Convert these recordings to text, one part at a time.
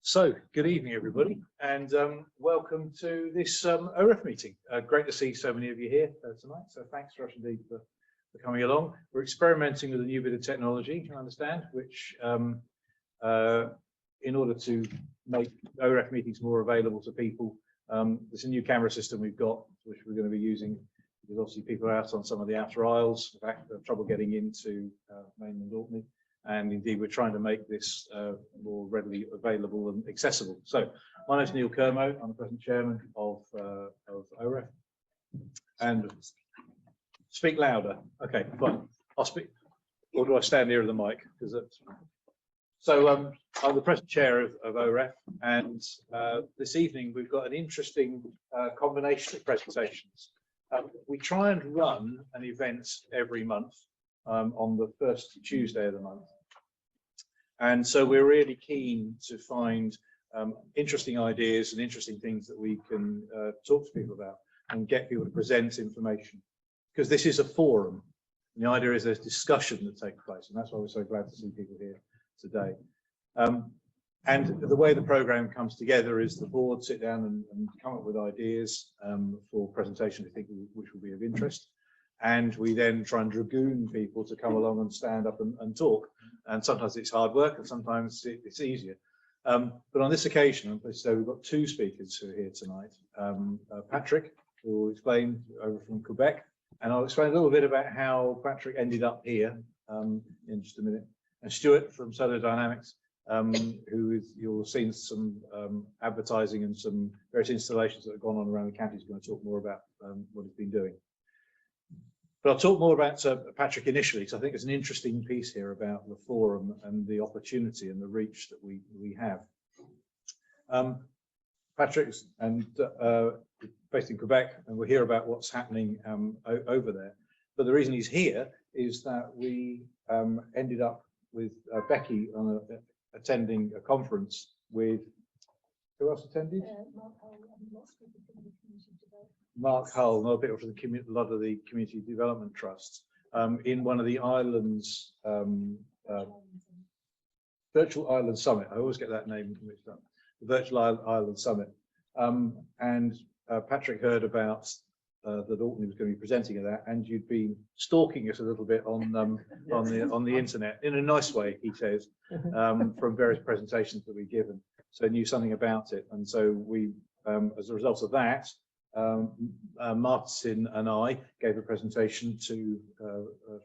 So, good evening, everybody, and welcome to this OREF meeting. Great to see so many of you here tonight, so thanks very much indeed for coming along. We're experimenting with a new bit of technology, I understand, which in order to make OREF meetings more available to people, there's a new camera system we've got, which we're going to be using, because obviously people are out on some of the outer isles, in fact, have trouble getting into mainland Orkney. And indeed, we're trying to make this more readily available and accessible. So, my name is Neil Kermo. I'm the present chairman of OREF. And speak louder. Okay, fine. I'll speak. Or do I stand near the mic? Because that's. So, I'm the present chair of OREF, and this evening we've got an interesting combination of presentations. We try and run an event every month on the first Tuesday of the month. And so we're really keen to find interesting ideas and interesting things that we can talk to people about and get people to present information, because this is a forum. And the idea is there's discussion that takes place, and that's why we're so glad to see people here today. And the way the program comes together is the board sit down and come up with ideas for presentation, I think, which will be of interest. And we then try and dragoon people to come along and stand up and talk. And sometimes it's hard work, and sometimes it's easier. But on this occasion, I'm pleased to say we've got two speakers who are here tonight. Patrick, who will explain over from Quebec, and I'll explain a little bit about how Patrick ended up here in just a minute. And Stuart from Solar Dynamix, who is, you'll have seen some advertising and some various installations that have gone on around the county, is going to talk more about what he's been doing. But I'll talk more about Patrick initially, because I think there's an interesting piece here about the forum and the opportunity and the reach that we have. Patrick's based in Quebec, and we'll hear about what's happening over there. But the reason he's here is that we ended up with Becky on attending a conference with, who else attended? Mark Hull, no, people from a lot of the community development trusts in one of the islands, Virtual Island Summit. I always get that name mixed up. The Virtual Island Summit, and Patrick heard about that Orkney was going to be presenting at that, and you'd been stalking us a little bit on the internet in a nice way, he says, from various presentations that we've given. So knew something about it, and so we, as a result of that. Martin and I gave a presentation to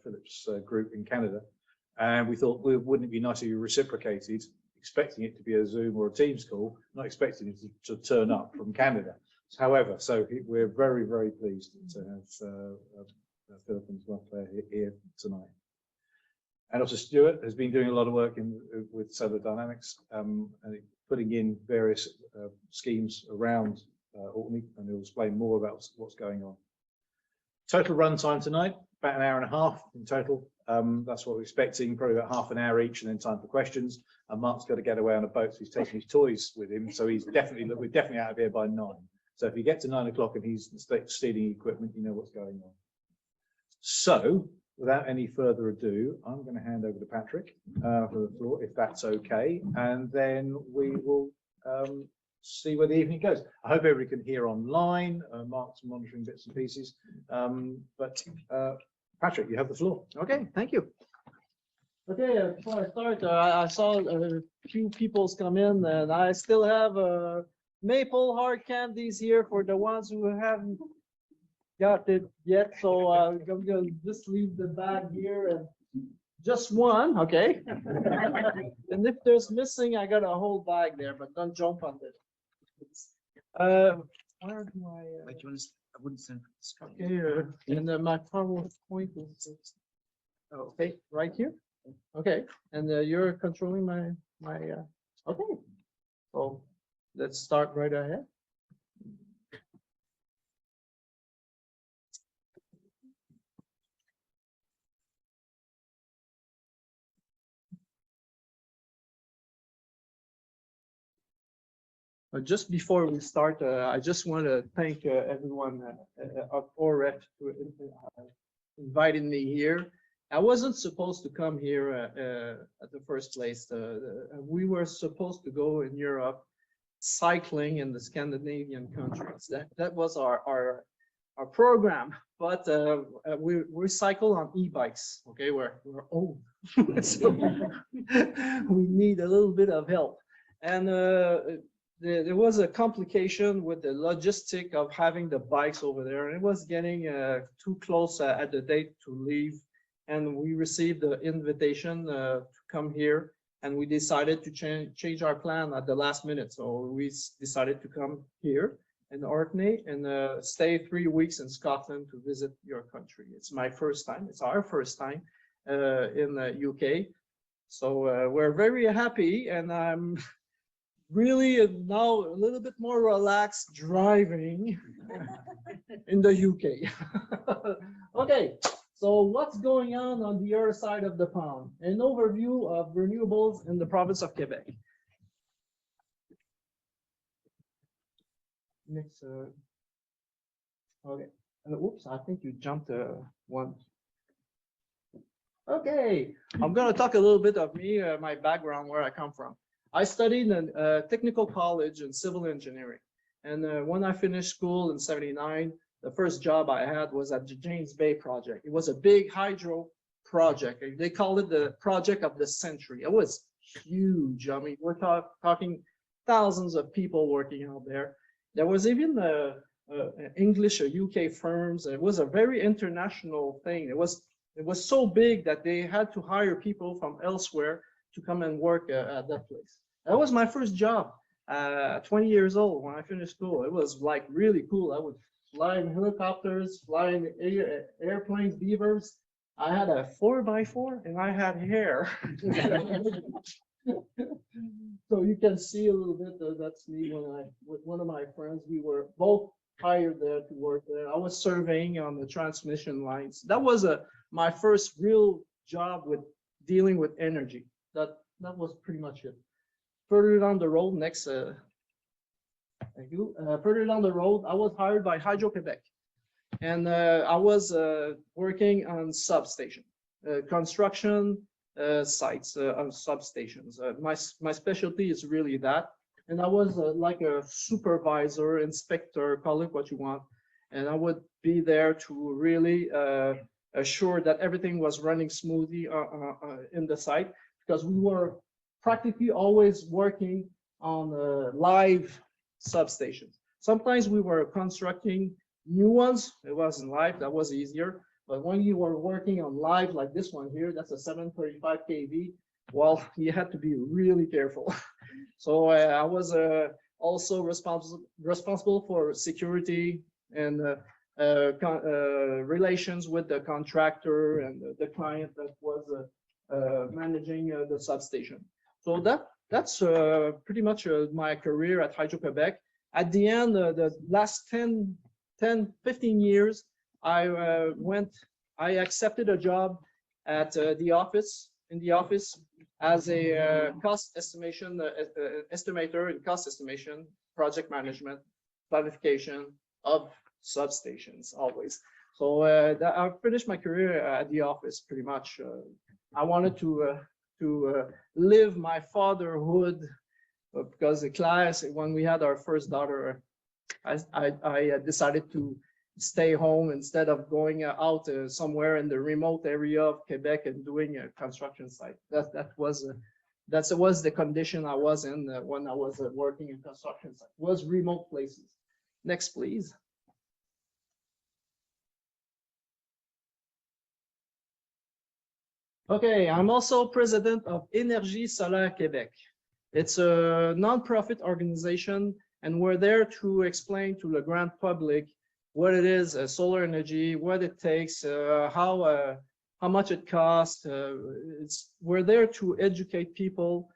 Philip's group in Canada, and we thought, well, wouldn't it be nice if you reciprocated, expecting it to be a Zoom or a Teams call, not expecting it to turn up from Canada. However, so we're very, very pleased to have Philip and his wife Claire here tonight. And also Stuart has been doing a lot of work with Solar Dynamix, and putting in various schemes around Orkney, and he'll explain more about what's going on. Total run time tonight, about an hour and a half in total. That's what we're expecting, probably about half an hour each, and then time for questions. And Mark's got to get away on a boat, so he's taking his toys with him. So we're definitely out of here by 9. So if you get to 9 o'clock and he's stealing equipment, you know what's going on. So without any further ado, I'm going to hand over to Patrick for the floor, if that's okay, and then we will see where the evening goes. I hope everybody can hear online. Mark's monitoring bits and pieces. But Patrick, you have the floor. Okay, thank you. Okay, before I start, I saw a few people's come in, and I still have maple hard candies here for the ones who haven't got it yet. So I'm going to just leave the bag here, and just one, okay? And if there's missing, I got a whole bag there, but don't jump on it. Where do I? I wouldn't send. Okay, and my PowerPoint is. Okay, right here. Okay, and you're controlling my. Okay, so let's start right ahead. Just before we start, I just want to thank everyone of OREF for inviting me here. I wasn't supposed to come here at the first place. We were supposed to go in Europe cycling in the Scandinavian countries. That was our program. But we cycle on e-bikes. Okay, we're old, so we need a little bit of help. And there was a complication with the logistic of having the bikes over there, and it was getting too close at the date to leave. And we received the invitation to come here, and we decided to change our plan at the last minute. So we decided to come here in Orkney and stay 3 weeks in Scotland to visit your country. It's my first time. It's our first time in the UK. So we're very happy, and I'm really now a little bit more relaxed driving in the UK. Okay. So what's going on the other side of the pond? An overview of renewables in the province of Quebec. Next, okay. Oops, I think you jumped one. Okay, I'm gonna talk a little bit of me, my background, where I come from. I studied in a technical college in civil engineering. And when I finished school in '79, the first job I had was at the James Bay project. It was a big hydro project. They called it the project of the century. It was huge. I mean, we're talking thousands of people working out there. There was even English or UK firms. It was a very international thing. It was so big that they had to hire people from elsewhere to come and work at that place. That was my first job. 20 years old when I finished school. It was like really cool. I would flying helicopters, flying airplanes, beavers. I had a 4x4 and I had hair. So you can see a little bit, that's me with one of my friends, we were both hired there to work there. I was surveying on the transmission lines. That was my first real job with dealing with energy. That was pretty much it. Further down the road, next, thank you. Further down the road, I was hired by Hydro-Québec, and I was working on substation, construction sites on substations. My specialty is really that, and I was like a supervisor, inspector, call it what you want, and I would be there to really assure that everything was running smoothly in the site, because we were practically always working on live substations. Sometimes we were constructing new ones. It wasn't live, that was easier. But when you were working on live, like this one here, that's a 735 kV, well, you had to be really careful. So I was also responsible for security and relations with the contractor and the client that was managing the substation. So that's pretty much my career at Hydro-Québec. At the end, the last 10, 15 years, I accepted a job at in the office as a cost estimation estimator in cost estimation, project management, planification of substations always. So I finished my career at the office pretty much. I wanted to live my fatherhood, because the class, when we had our first daughter, I decided to stay home instead of going out somewhere in the remote area of Quebec and doing a construction site. That was the condition I was in when I was working in construction site. Was remote places. Next, please. Okay, I'm also president of Énergie Solaire Québec. It's a non-profit organization, and we're there to explain to the grand public what it is, solar energy, what it takes, how much it costs. We're there to educate people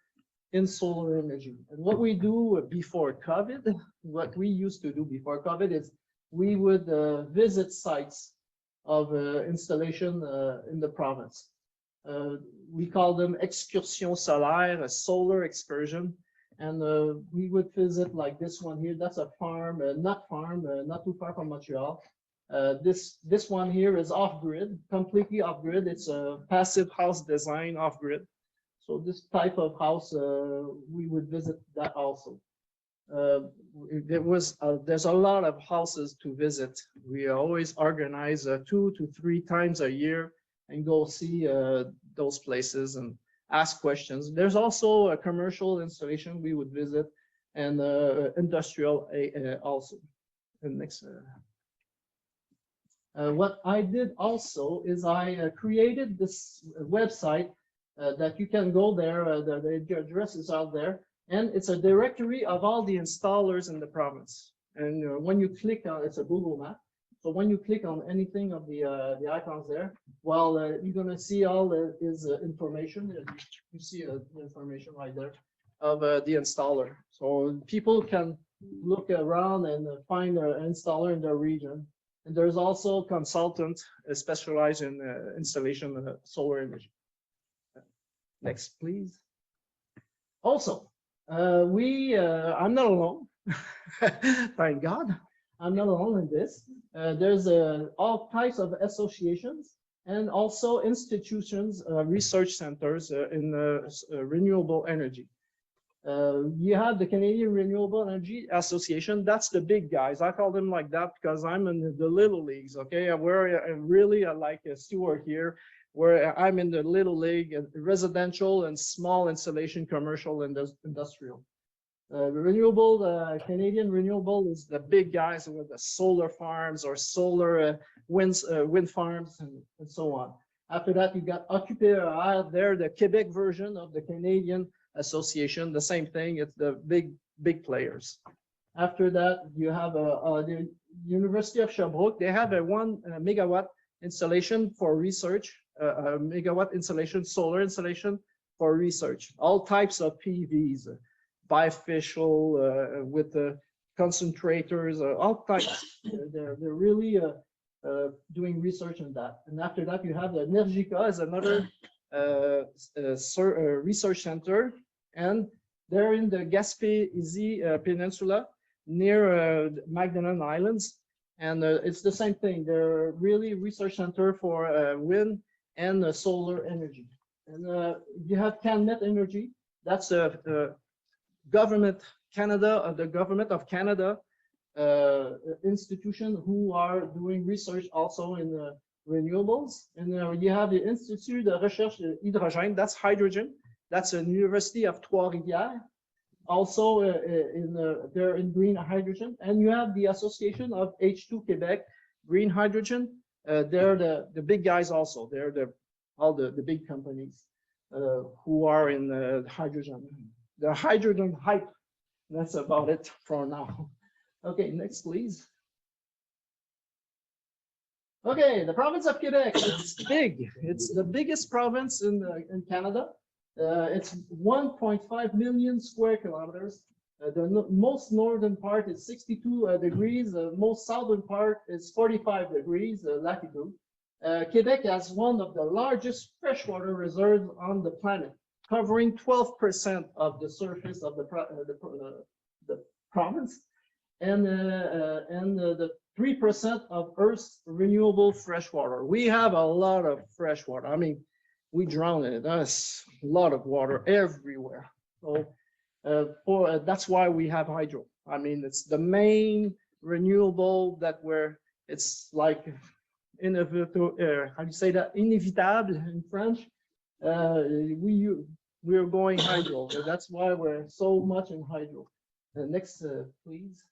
in solar energy. And what we do before COVID, what we used to do before COVID is we would visit sites of installation in the province. We call them excursions solaires, a solar excursion. And we would visit like this one here. That's a farm, not too far from Montreal. This one here is off-grid, completely off-grid. It's a passive house design off-grid. So this type of house, we would visit that also. There's a lot of houses to visit. We always organize 2 to 3 times a year and go see those places and ask questions. There's also a commercial installation we would visit, and industrial also. And next. What I did also is I created this website that you can go there. The address is out there, and it's a directory of all the installers in the province. And when you click on, it's a Google map. So when you click on anything of the icons there, well, you're gonna see all his information. You see the information right there of the installer. So people can look around and find an installer in their region. And there's also consultants specialized in installation of solar energy. Next, please. Also, I'm not alone. Thank God, I'm not alone in this. There's all types of associations and also institutions, research centers in renewable energy. You have the Canadian Renewable Energy Association. That's the big guys. I call them like that because I'm in the little leagues, okay? Where really like Stuart here, where I'm in the little league, residential and small installation, commercial and industrial. Canadian Renewable is the big guys with the solar farms or solar wind farms and so on. After that, you got Occupé out there, the Quebec version of the Canadian Association, the same thing. It's the big players. After that, you have the University of Sherbrooke. They have a 1 megawatt installation for research, a megawatt installation, solar installation for research. All types of PVs, bifacial with the concentrators, all types. They're really doing research on that. And after that, you have the Énergie as another research center, and they're in the Gaspésie Peninsula near Magdalen Islands, and it's the same thing. They're really research center for wind and solar energy. And you have CanMet Energy. That's a government Canada, the government of Canada institution who are doing research also in renewables. And you have the Institut de Recherche Hydrogène, that's hydrogen. That's a University of Trois-Rivières, also they're in green hydrogen. And you have the Association of H2-Québec, green hydrogen. They're the big guys also. They're all the big companies who are in hydrogen. The hydrogen hype. That's about it for now. Okay, next, please. Okay, the province of Quebec, it's big. It's the biggest province in Canada. It's 1.5 million square kilometers. The most northern part is 62 degrees. The most southern part is 45 degrees latitude. Quebec has one of the largest freshwater reserves on the planet, covering 12% of the surface of the province, and the 3% of Earth's renewable freshwater. We have a lot of freshwater. I mean, we drown in it. There's a lot of water everywhere. So that's why we have hydro. I mean, it's the main renewable it's like how do you say that? Inévitable in French. We're going hydro. That's why we're so much in hydro. Next, please.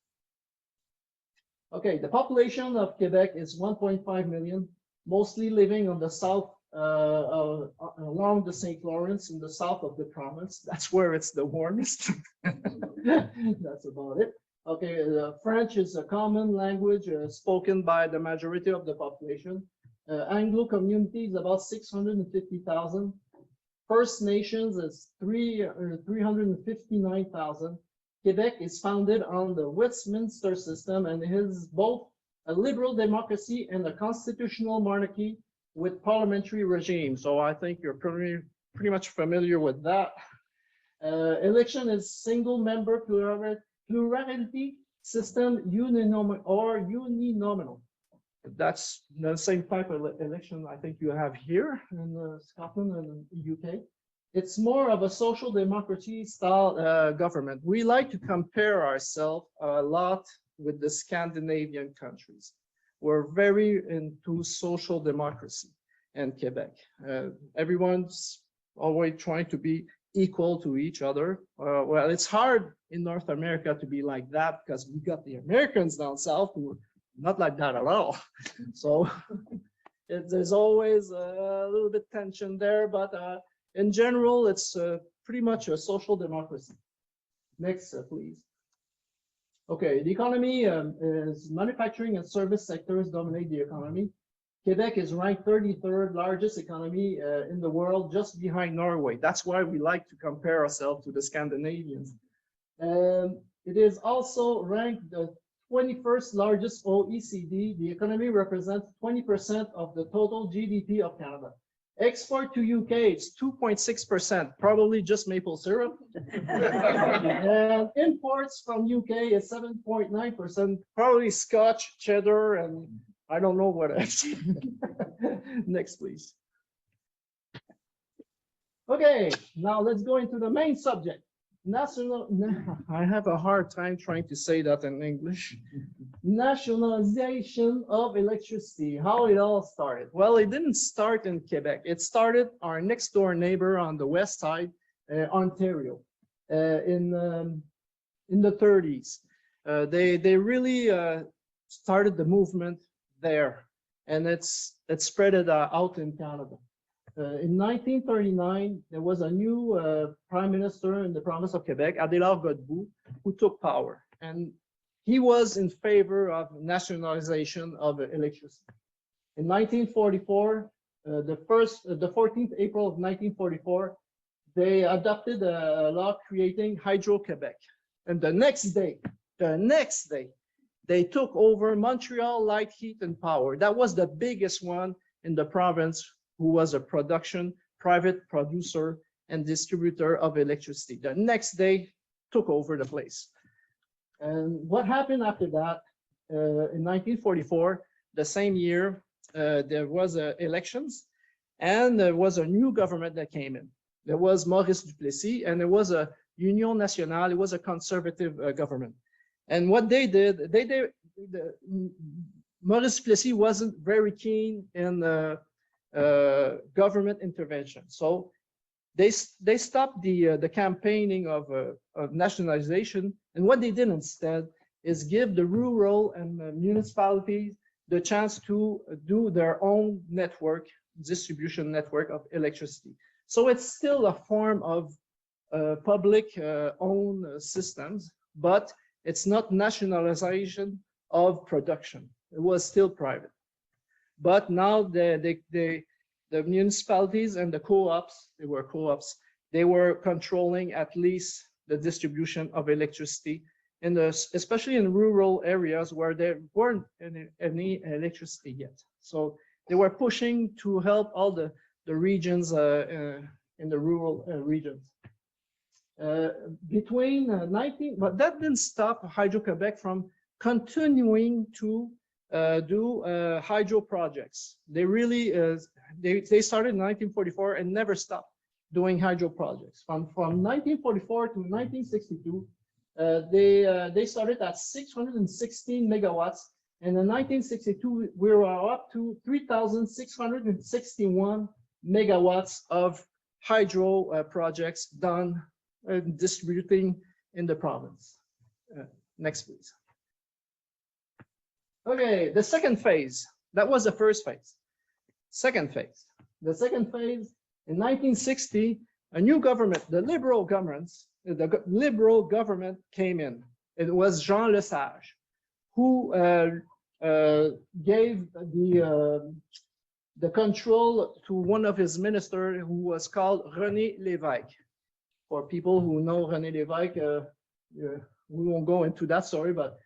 Okay, the population of Quebec is 1.5 million, mostly living on the south, along the St. Lawrence in the south of the province. That's where it's the warmest. That's about it. Okay, French is a common language spoken by the majority of the population. Anglo community is about 650,000. First Nations is 359,000. Quebec is founded on the Westminster system and is both a liberal democracy and a constitutional monarchy with parliamentary regime. So I think you're pretty much familiar with that. Election is single member plurality system uninominal. That's the same type of election I think you have here in Scotland and UK. It's more of a social democracy style government. We like to compare ourselves a lot with the Scandinavian countries. We're very into social democracy in Quebec. Everyone's always trying to be equal to each other. Well, it's hard in North America to be like that because we got the Americans down south who are not like that at all. So there's always a little bit tension there, but in general, it's pretty much a social democracy. Next, please. Okay, the economy is manufacturing and service sectors dominate the economy. Quebec is ranked 33rd largest economy in the world, just behind Norway. That's why we like to compare ourselves to the Scandinavians. It is also ranked the 21st largest OECD. The economy represents 20% of the total GDP of Canada. Export to UK is 2.6%, probably just maple syrup. And imports from UK is 7.9%, probably Scotch, cheddar, and I don't know what else. Next, please. Okay, now let's go into the main subject. I have a hard time trying to say that in English. Nationalization of electricity, how it all started. Well, it didn't start in Quebec. It started our next door neighbor on the west side, Ontario, in the 30s. They really started the movement there, and it spread it out in Canada. In 1939, there was a new prime minister in the province of Quebec, Adélard Godbout, who took power, and he was in favor of nationalization of electricity. In 1944, the 14th April of 1944, they adopted a law creating Hydro-Québec, and the next day, they took over Montreal Light, Heat and Power. That was the biggest one in the province, who was a private producer and distributor of electricity. The next day, took over the place. And what happened after that? In 1944, the same year, there was elections, and there was a new government that came in. There was Maurice Duplessis, and there was a Union Nationale. It was a conservative government. And what they did, Maurice Duplessis wasn't very keen in government intervention. So they stopped the campaigning of nationalization. And what they did instead is give the rural and municipalities the chance to do their own network, distribution network of electricity. So it's still a form of public owned systems, but it's not nationalization of production. It was still private. But now the municipalities and the co-ops, they were controlling at least the distribution of electricity, especially in rural areas where there weren't any electricity yet. So they were pushing to help all the regions in the rural regions. But that didn't stop Hydro-Québec from continuing to do hydro projects. They really they started in 1944 and never stopped doing hydro projects. From 1944 to 1962, they started at 616 megawatts, and in 1962 we were up to 3,661 megawatts of hydro projects done distributing in the province. Next, please. Okay, the second phase. That was the first phase. Second phase. The second phase, in 1960, a new government, the Liberal government came in. It was Jean Lesage, who gave the control to one of his ministers, who was called René Lévesque. For people who know René Lévesque, we won't go into that story, but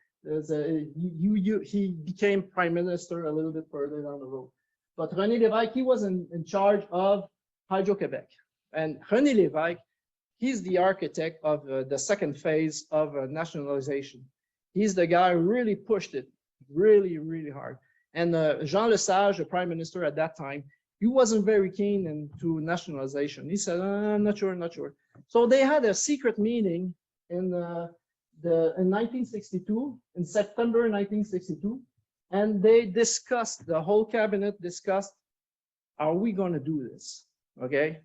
he became prime minister a little bit further down the road. But René Lévesque, he was in charge of Hydro-Québec. And René Lévesque, he's the architect of the second phase of nationalization. He's the guy who really pushed it really, really hard. And Jean Lesage, the prime minister at that time, he wasn't very keen into nationalization. He said, I'm not sure, not sure. So they had a secret meeting in 1962, in September 1962, and they discussed, the whole cabinet discussed, are we going to do this? Okay.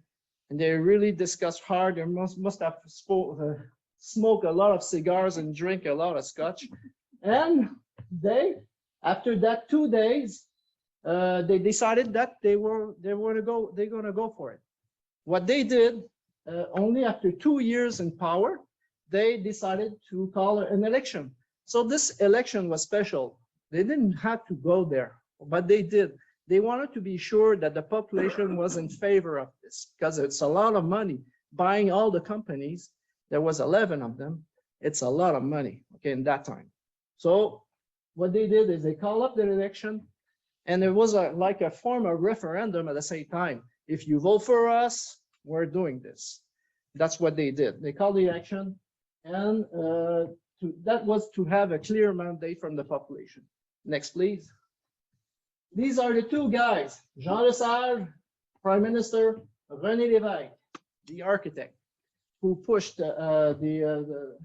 And they really discussed hard. They must have smoked a lot of cigars and drink a lot of scotch. And they, after that 2 days, they decided that they're going to go for it. What they did, only after 2 years in power, they decided to call an election. So this election was special. They didn't have to go there, but they did. They wanted to be sure that the population was in favor of this, because it's a lot of money buying all the companies. There was 11 of them. It's a lot of money, okay, in that time. So what they did is they called up the election, and it was like a form of referendum at the same time. If you vote for us, we're doing this. That's what they did. They called the election, and that was to have a clear mandate from the population. Next, please. These are the two guys, Jean Lesage, Prime Minister, René Lévesque, the architect, who pushed the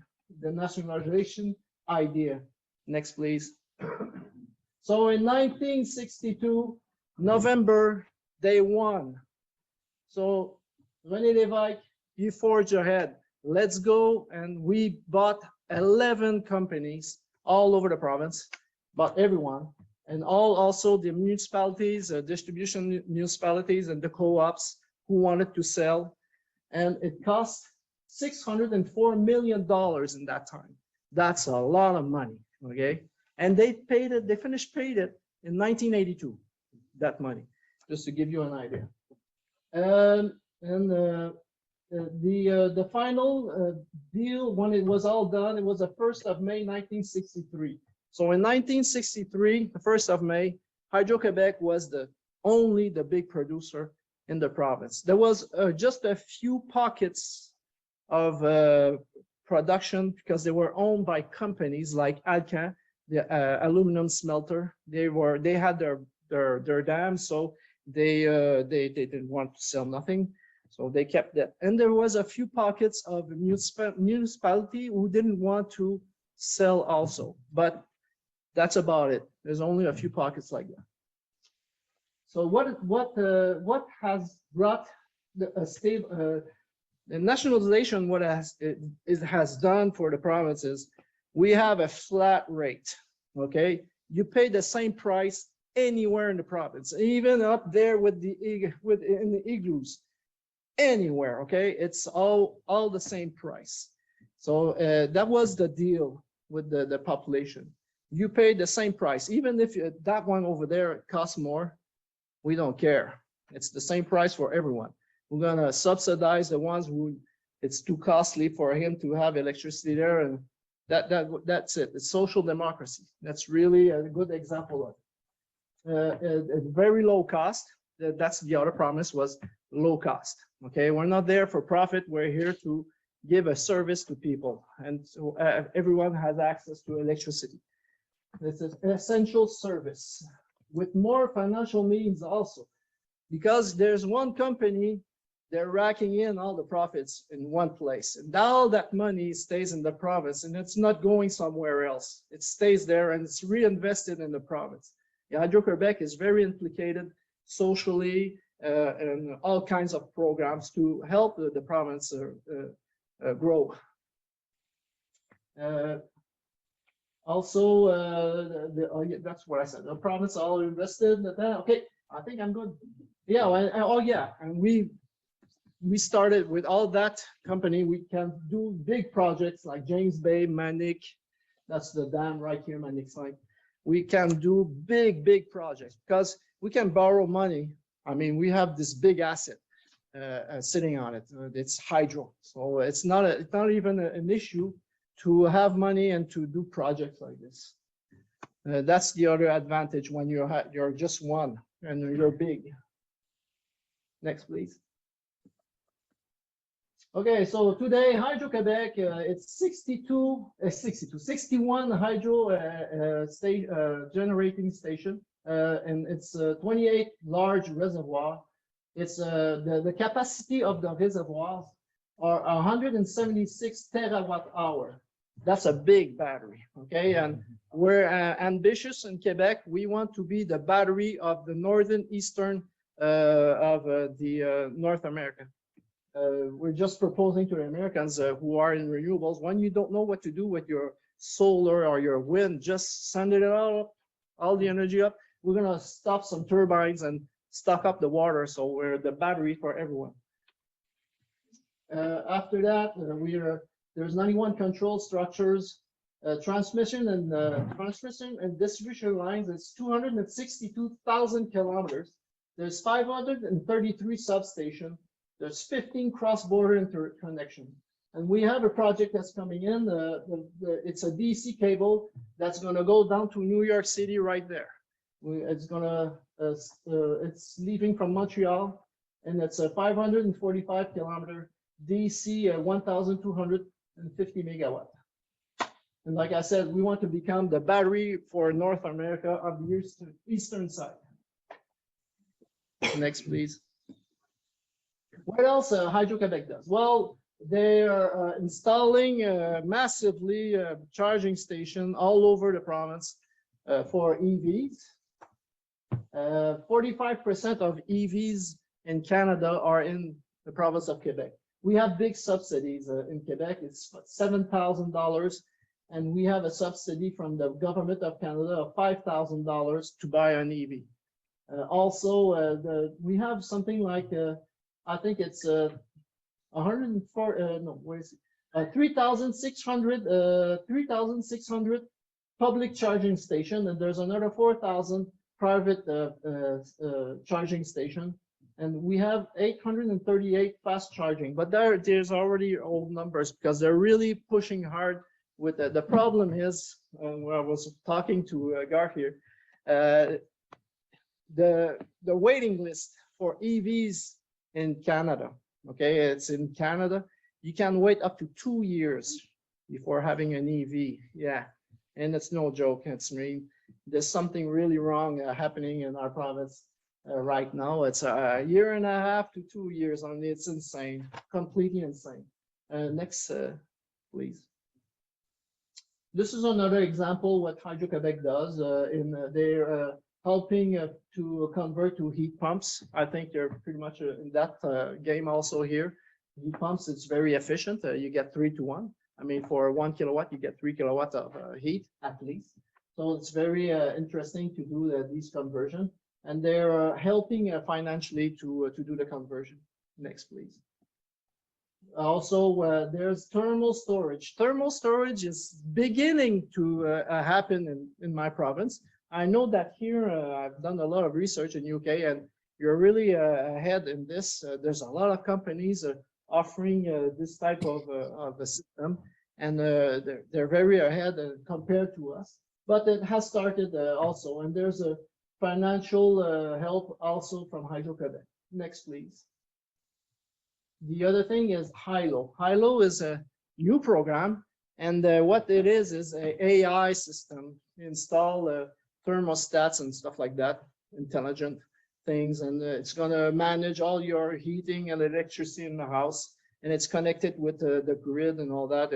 nationalization idea. Next, please. So in 1962, November, they won. So René Lévesque, he forged ahead. Let's go. And we bought 11 companies all over the province, bought everyone, and also the municipalities, distribution municipalities and the co-ops who wanted to sell. And it cost $604 million in that time. That's a lot of money, okay? And they paid it, they paid it in 1982, that money, just to give you an idea. The final deal, when it was all done, it was the 1st of May, 1963. So in 1963, the 1st of May, Hydro-Québec was the big producer in the province. There was just a few pockets of production because they were owned by companies like Alcan, the aluminum smelter. They had their dams, so they didn't want to sell nothing, so they kept that. And there was a few pockets of municipality who didn't want to sell also, but that's about it. There's only a few pockets like that. So what has brought the nationalization? What it has done for the provinces? We have a flat rate. Okay, you pay the same price anywhere in the province, even up there in the igloos, anywhere. Okay, it's all the same price. So that was the deal with the population. You pay the same price, even if that one over there costs more. We don't care. It's the same price for everyone. We're gonna subsidize the ones who it's too costly for him to have electricity there, and that's it. It's social democracy. That's really a good example of it. A very low cost. That's the other promise, was low cost. Okay, we're not there for profit. We're here to give a service to people, and so everyone has access to electricity. It's an essential service with more financial means also, because there's one company, they're racking in all the profits in one place, and all that money stays in the province, and it's not going somewhere else. It stays there and it's reinvested in the province. Hydro-Québec is very implicated socially and all kinds of programs to help the province grow. That's what I said. The province all invested. Okay, I think I'm good. Yeah. And we started with all that company. We can do big projects like James Bay, Manic. That's the dam right here, Manic site. We can do big projects because we can borrow money. I mean, we have this big asset sitting on it. It's hydro, so it's not even an issue to have money and to do projects like this. That's the other advantage when you're just one and you're big. Next, please. Okay, so today Hydro-Quebec, it's 61 hydro generating station, and it's 28 large reservoir. It's the capacity of the reservoirs are 176 terawatt hour. That's a big battery, okay? And we're ambitious in Quebec. We want to be the battery of the northern eastern of North America. We're just proposing to the Americans who are in renewables, when you don't know what to do with your solar or your wind, just send it all the energy up. We're gonna stop some turbines and stock up the water, so we're the battery for everyone. After that, there's 91 control structures, transmission and distribution lines. It's 262,000 kilometers. There's 533 substations. There's 15 cross-border interconnection. And we have a project that's coming in. It's a DC cable that's going to go down to New York City right there. It's leaving from Montreal, and it's a 545 kilometer DC, 1,250 megawatt. And like I said, we want to become the battery for North America on the eastern side. Next, please. What else Hydro-Quebec does? Well, they are installing massively charging station all over the province for EVs. 45% of EVs in Canada are in the province of Quebec. We have big subsidies in Quebec. It's $7,000, and we have a subsidy from the government of Canada of $5,000 to buy an EV. We have something like I think it's 3,600 public charging station, and there's another 4,000 private charging station, and we have 838 fast charging. But there's already old numbers because they're really pushing hard with the problem is, where I was talking to Garth here, the waiting list for EVs in Canada. Okay, it's in Canada. You can wait up to 2 years before having an EV. Yeah, and it's no joke. It's there's something really wrong happening in our province right now. It's a year and a half to 2 years. I mean, it's insane, completely insane. Next, please. This is another example what Hydro-Quebec does. They're helping to convert to heat pumps. I think they're pretty much in that game also here. Heat pumps, it's very efficient. You get 3 to 1. I mean, for 1 kilowatt, you get 3 kilowatts of heat at least. So it's very interesting to do these conversion, and they're helping financially to do the conversion. Next, please. Also, there's thermal storage. Thermal storage is beginning to happen in my province. I know that here, I've done a lot of research in UK, and you're really ahead in this. There's a lot of companies offering this type of a system, and they're very ahead compared to us. But it has started also, and there's a financial help also from Hydro-Quebec. Next, please. The other thing is HILO. HILO is a new program, and what it is an AI system. Install thermostats and stuff like that, intelligent things, and it's going to manage all your heating and electricity in the house, and it's connected with the grid and all that.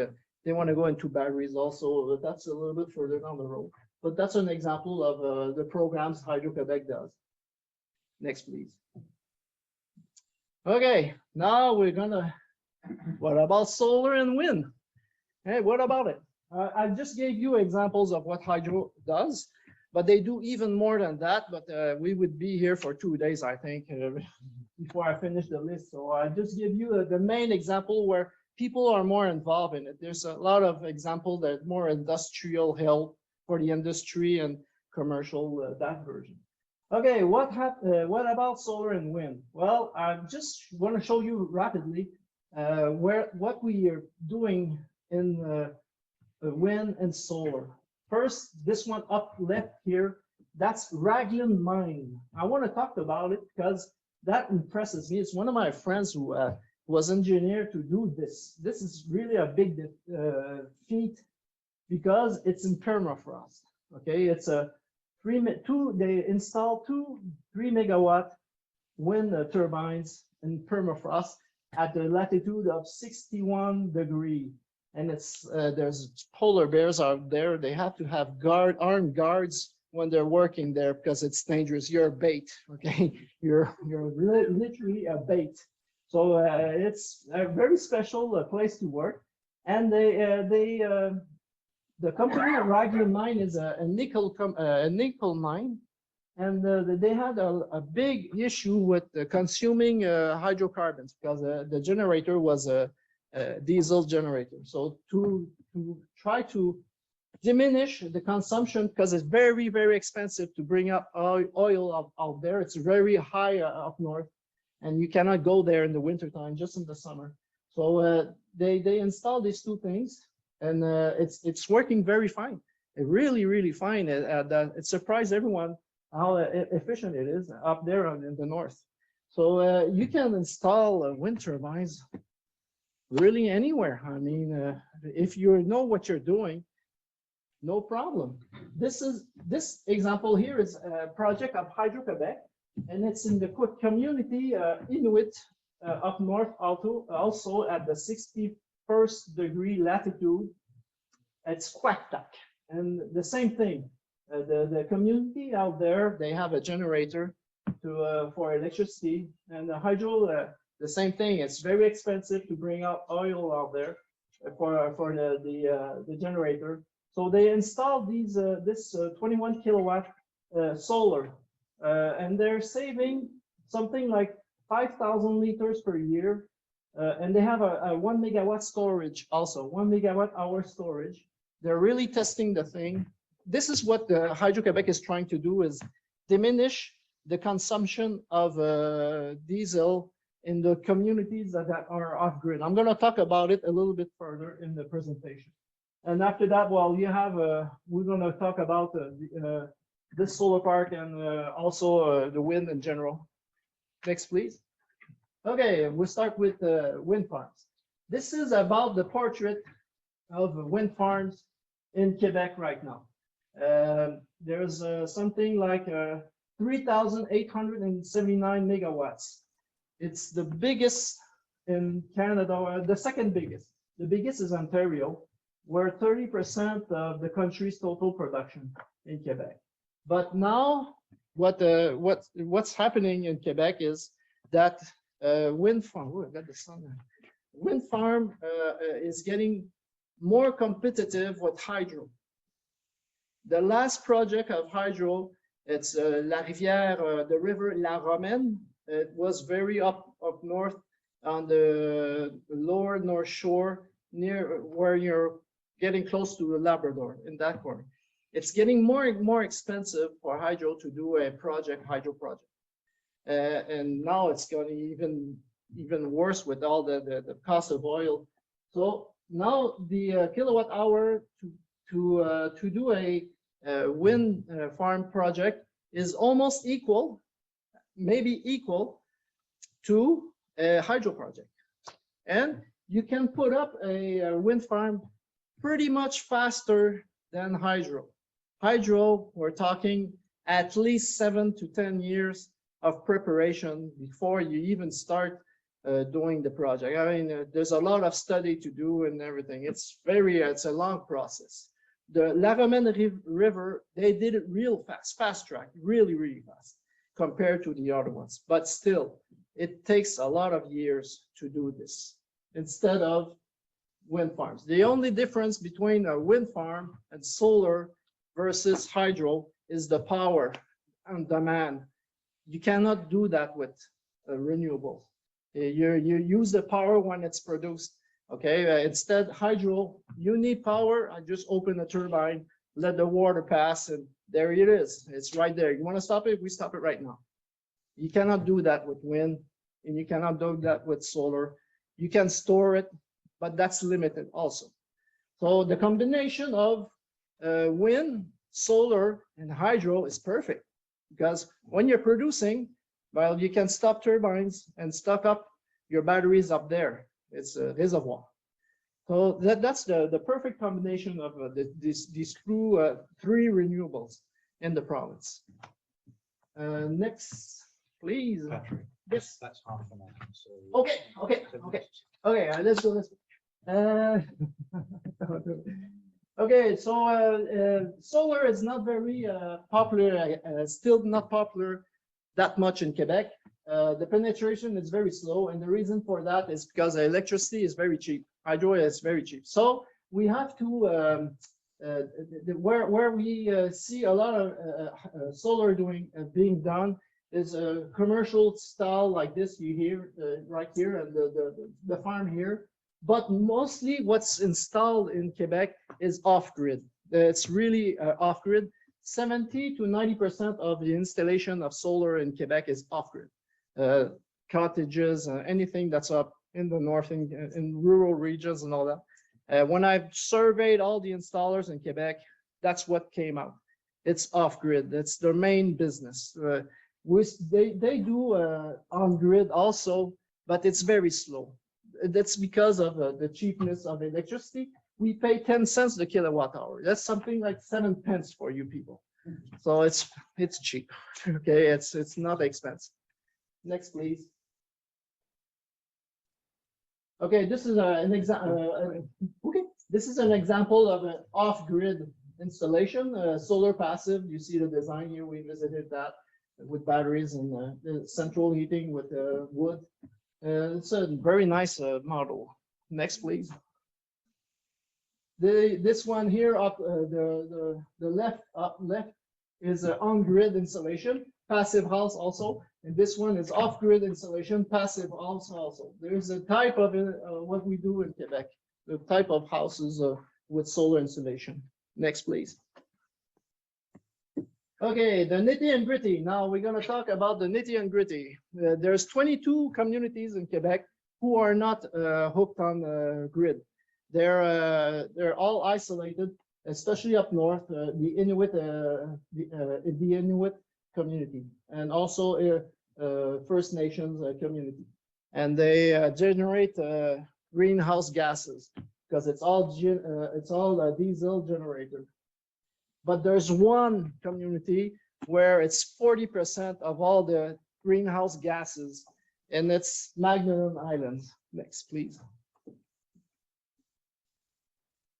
They want to go into batteries also, but that's a little bit further down the road. But that's an example of the programs Hydro-Quebec does. Next, please. Okay, now we're gonna, what about solar and wind? Hey, what about it? I just gave you examples of what Hydro does, but they do even more than that. But we would be here for 2 days, I think, before I finish the list. So I just give you the main example where people are more involved in it. There's a lot of examples that more industrial help for the industry and commercial, that version. Okay, what about solar and wind? Well, I just want to show you rapidly what we are doing in wind and solar. First, this one up left here, that's Raglan Mine. I want to talk about it because that impresses me. It's one of my friends who was engineered to do this. This is really a big feat because it's in permafrost. Okay, it's a they installed 3 megawatt wind turbines in permafrost at the latitude of 61 degrees. And it's there's polar bears out there. They have to have armed guards when they're working there because it's dangerous. You're a bait, okay? You're literally a bait. So it's a very special place to work. And the company Raglan Mine is a nickel mine, and they had a big issue with consuming hydrocarbons because the generator was a diesel generator. So to try to diminish the consumption, because it's very, very expensive to bring up oil out there. It's very high up north, and you cannot go there in the wintertime, just in the summer. So they installed these two things, and it's working very fine. It really fine. It surprised everyone how efficient it is up there in the north. So you can install wind turbines really anywhere. I mean, if you know what you're doing, no problem. This example here is a project of Hydro-Québec, and it's in the community Inuit up north, also at the 61st degree latitude. It's Quacktuck, and the same thing. The community out there, they have a generator for electricity, and the hydro, the same thing. It's very expensive to bring out oil out there for the generator. So they installed this 21 kilowatt solar, and they're saving something like 5,000 liters per year. And they have a 1 megawatt storage also, 1 megawatt hour storage. They're really testing the thing. This is what the Hydro-Québec is trying to do, is diminish the consumption of diesel in the communities that are off-grid. I'm going to talk about it a little bit further in the presentation. And after that, well, we're going to talk about this solar park and also the wind in general. Next, please. Okay, we'll start with wind farms. This is about the portrait of wind farms in Quebec right now. There's something like 3,879 megawatts. It's the biggest in Canada, the second biggest. The biggest is Ontario, where 30% of the country's total production in Quebec. But now, what's happening in Quebec is that wind farm. Oh, I got the sun there. Wind farm is getting more competitive with hydro. The last project of hydro, it's La Rivière, the river La Romaine. It was very up north on the lower North Shore, near where you're getting close to Labrador, in that corner. It's getting more and more expensive for hydro to do a hydro project. And now it's going even worse with all the cost of oil. So now the kilowatt hour to do a wind farm project is almost equal, maybe equal to a hydro project. And you can put up a wind farm pretty much faster than hydro. Hydro, we're talking at least 7 to 10 years of preparation before you even start doing the project. I mean, there's a lot of study to do and everything. It's a long process. The La Romaine River, they did it real fast track, really fast compared to the other ones. But still, it takes a lot of years to do this instead of wind farms. The only difference between a wind farm and solar versus hydro is the power and demand. You cannot do that with renewables. You use the power when it's produced. Okay, instead hydro, you need power. I just open a turbine, let the water pass, and there it is. It's right there. You want to stop it? We stop it right now. You cannot do that with wind, and you cannot do that with solar. You can store it, but that's limited also. So the combination of wind, solar, and hydro is perfect, because when you're producing, well, you can stop turbines and stock up your battery is up there. It's a reservoir. So that's the perfect combination of these three renewables in the province. Next, please. Patrick, Yes. that's half an hour. So Okay. Let's go. Okay, so solar is not very popular, still not popular that much in Quebec. The penetration is very slow, and the reason for that is because electricity is very cheap. Hydro is very cheap. So we have to, where we see a lot of solar being done is a commercial style like this you hear right here, and the farm here. But mostly what's installed in Quebec is off-grid. It's really off-grid. 70 to 90% of the installation of solar in Quebec is off-grid. Cottages, anything that's up in the north, in rural regions and all that. When I've surveyed all the installers in Quebec, that's what came out. It's off-grid. That's their main business. They do on-grid also, but it's very slow. That's because of the cheapness of electricity. We pay 10 cents the kilowatt hour. That's something like 7 pence for you people. So it's cheap. Okay, it's not expensive. Next, please. Okay, this is an example. Okay, this is an example of an off-grid installation, solar passive. You see the design here. We visited that with batteries and the central heating with wood. It's a very nice model. Next, please. This one here up the left is an on-grid installation, passive house also, and this one is off-grid installation, passive house also. There's a type of what we do in Quebec, the type of houses with solar installation. Next, please. Okay, the nitty and gritty. Now we're going to talk about the nitty and gritty. There's 22 communities in Quebec who are not hooked on grid. They're all isolated, especially up north. The Inuit community, and also First Nations community, and they generate greenhouse gases because it's all diesel generator. But there's one community where it's 40% of all the greenhouse gases, and it's Magdalen Islands. Next, please.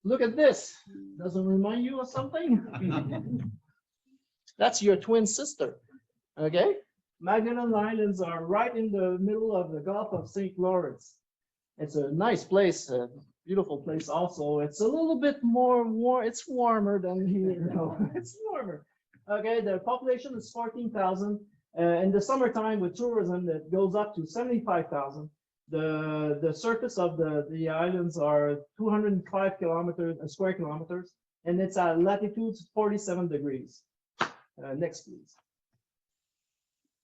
Look at this. Doesn't remind you of something? That's your twin sister. Okay? Magdalen Islands are right in the middle of the Gulf of St. Lawrence. It's a nice place. Beautiful place also. It's a little bit more warm. It's warmer than here. No, it's warmer. Okay, the population is 14,000. In the summertime with tourism, it goes up to 75,000. The surface of the islands are 205 square kilometers, and it's at latitude 47 degrees. Next, please.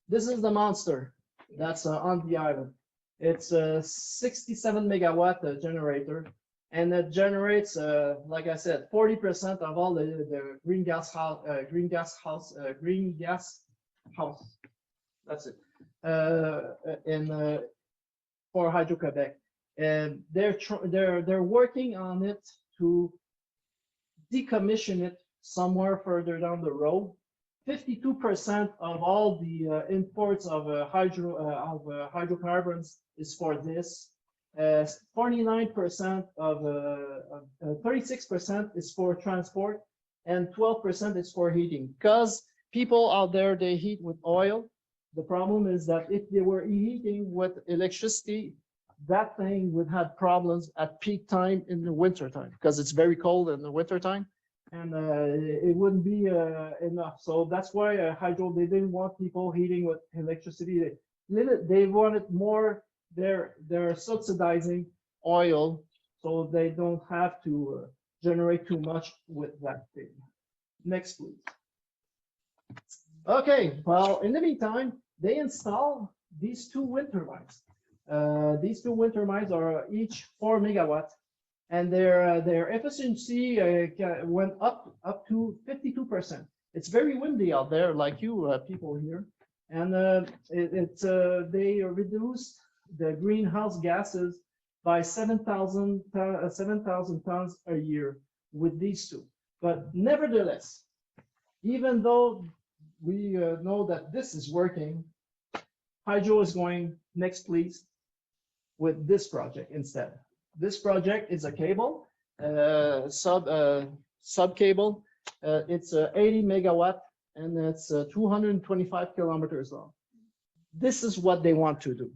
This is the monster that's on the island. It's a 67 megawatt generator, and it generates, like I said, 40% of all the green gas house. That's it. For Hydro-Québec, and they're working on it to decommission it somewhere further down the road. 52% of all the imports of hydrocarbons is for this. 49% of 36% is for transport, and 12% is for heating. Because people out there, they heat with oil. The problem is that if they were heating with electricity, that thing would have problems at peak time in the winter time because it's very cold in the winter time, and it wouldn't be enough. So that's why hydro, they didn't want people heating with electricity. They wanted more. They're subsidizing oil, so they don't have to generate too much with that thing. Next, please. Okay, well, in the meantime, they install these two wind turbines. These two wind turbines are each 4 megawatt, and their efficiency went up to 52%. It's very windy out there, like you people here, and they reduced the greenhouse gases by 7,000 tons a year with these two. But nevertheless, even though we know that this is working, Hydro is going, next please, with this project instead. This project is a cable, sub cable. It's 80 megawatt and it's 225 kilometers long. This is what they want to do.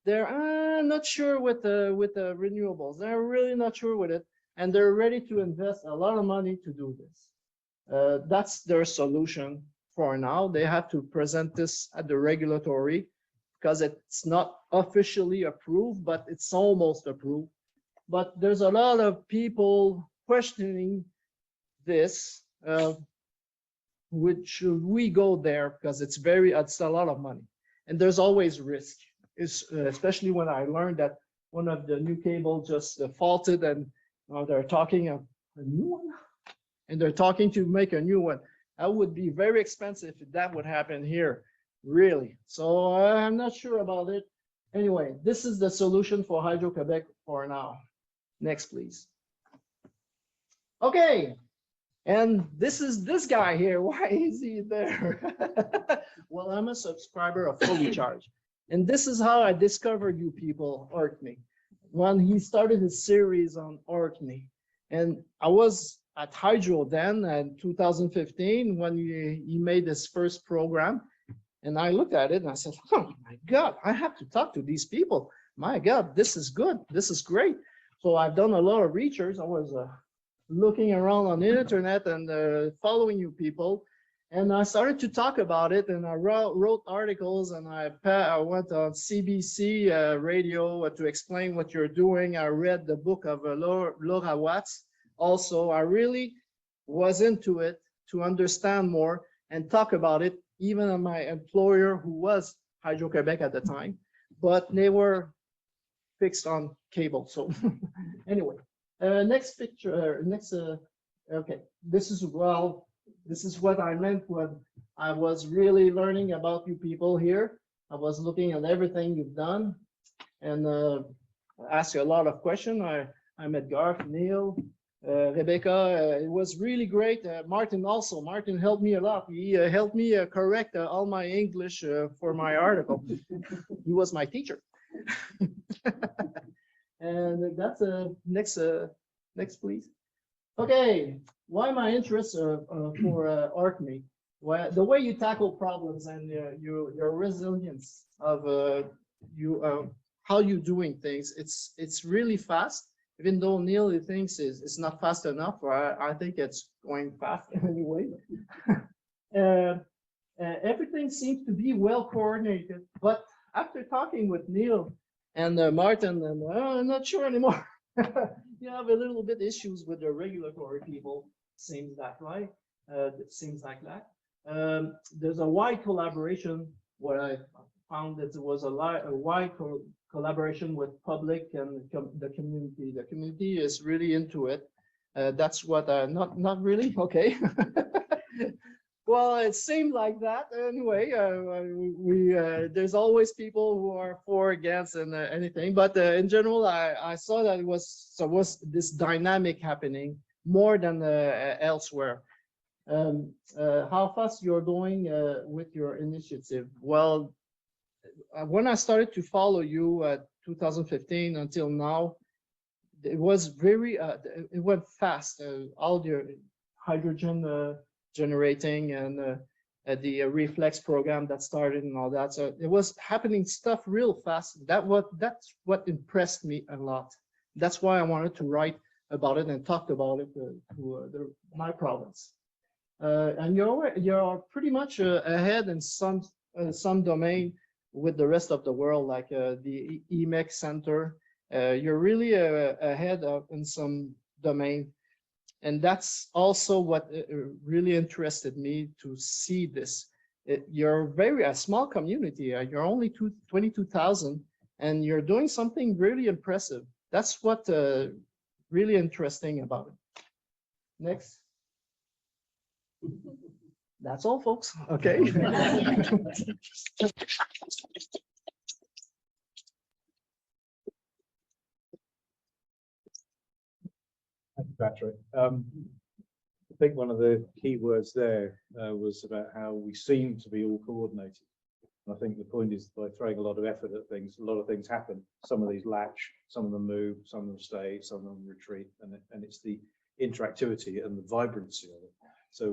They're not sure with the renewables. They're really not sure with it, and they're ready to invest a lot of money to do this. That's their solution for now. They have to present this at the regulatory because it's not officially approved, but it's almost approved. But there's a lot of people questioning this. Should we go there? Because it's a lot of money, and there's always risk. Especially when I learned that one of the new cable just faulted, and they're talking a new one, and they're talking to make a new one. That would be very expensive if that would happen here, really. So I'm not sure about it. Anyway, this is the solution for Hydro-Québec for now. Next, please. Okay, and this is this guy here. Why is he there? Well, I'm a subscriber of Fully Charged. And this is how I discovered you people, Orkney, when he started his series on Orkney. And I was at Hydro then in 2015 when he made his first program. And I looked at it and I said, oh my God, I have to talk to these people. My God, this is good. This is great. So I've done a lot of research. I was looking around on the internet and following you people. And I started to talk about it, and I wrote articles, and I went on CBC radio to explain what you're doing. I read the book of Laura Watts. Also, I really was into it to understand more and talk about it, even on my employer, who was Hydro-Québec at the time, but they were fixed on cable. So anyway, next picture, okay, this is what I meant when I was really learning about you people here. I was looking at everything you've done and asked you a lot of questions. I met Garth, Neil, Rebecca. It was really great. Martin also. Martin helped me a lot. He helped me correct all my English for my article. He was my teacher. And that's next, please. Okay, why my interest for Orkney? Well, the way you tackle problems and your resilience of how you doing things, it's really fast. Even though Neil thinks it's not fast enough, I think it's going fast anyway. Everything seems to be well coordinated, but after talking with Neil and Martin, and I'm not sure anymore. You have a little bit issues with the regulatory people. Seems that right? It seems like that. There's a wide collaboration. What I found that there was a wide collaboration with public and the community. The community is really into it. That's what not really okay. Well, it seemed like that anyway. There's always people who are for, against, and anything. But in general, I saw that it was this dynamic happening more than elsewhere. How fast you're going with your initiative? Well, when I started to follow you at 2015 until now, it was very it went fast. All the hydrogen generating and the reflex program that started and all that. So it was happening stuff real fast. That's what impressed me a lot. That's why I wanted to write about it and talk about it to my province. And you're pretty much ahead in some domain with the rest of the world, like the EMEC Center. You're really ahead in some domain. And that's also what really interested me to see this. You're a small community. You're only 22,000, and you're doing something really impressive. That's what really interesting about it. Next. That's all, folks. Okay. Patrick. I think one of the key words there was about how we seem to be all coordinated. And I think the point is by throwing a lot of effort at things, a lot of things happen. Some of these latch, some of them move, some of them stay, some of them retreat, and it's the interactivity and the vibrancy of it. So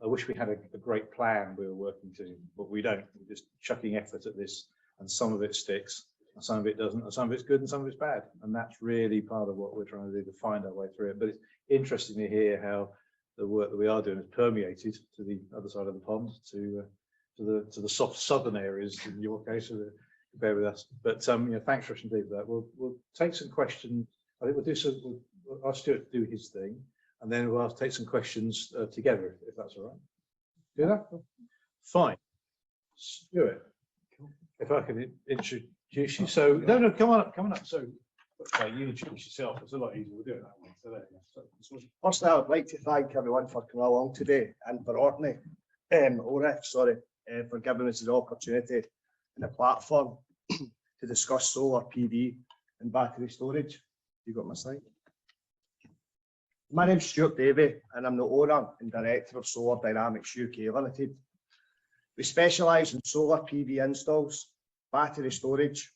I wish we had a great plan we were working to, but we don't. We're just chucking effort at this, and some of it sticks, and some of it doesn't, and some of it's good, and some of it's bad. And that's really part of what we're trying to do to find our way through it. But it's interesting to hear how the work that we are doing has permeated to the other side of the pond, to the soft southern areas in your case. So bear with us. But thanks, Rush, indeed for that. We'll take some questions. I think we'll ask Stuart to do his thing, and then we'll take some questions together, if that's all right. Do that? Fine. Stuart, if I can introduce you. So no, come on up. So you introduce yourself. It's a lot easier. We'll do it that way. So there you go. Firstly, I would like to thank everyone for coming along today, and for Orkney, OREF, sorry, for giving us the opportunity and the platform to discuss solar PV and battery storage. You got my slide? My name's Stuart Davie, and I'm the owner and director of Solar Dynamix UK Limited. We specialise in solar PV installs, battery storage,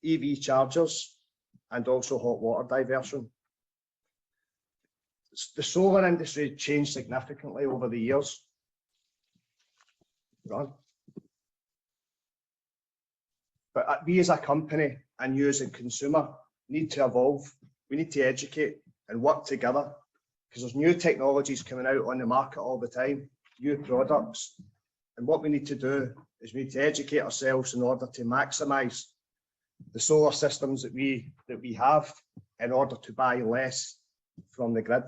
EV chargers, and also hot water diversion. The solar industry changed significantly over the years. But we as a company and you as a consumer need to evolve. We need to educate and work together, because there's new technologies coming out on the market all the time, new products. And what we need to do is we need to educate ourselves in order to maximise the solar systems that we have, in order to buy less from the grid.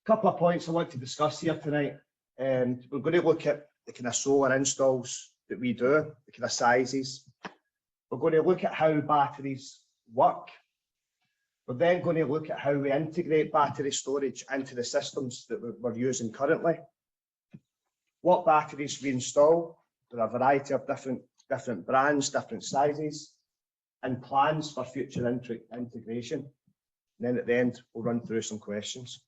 A couple of points I want to discuss here tonight. We're going to look at the kind of solar installs that we do, the kind of sizes. We're going to look at how batteries work. We're then going to look at how we integrate battery storage into the systems that we're using currently. What batteries we install. There are a variety of different brands, different sizes, and plans for future integration. And then at the end, we'll run through some questions.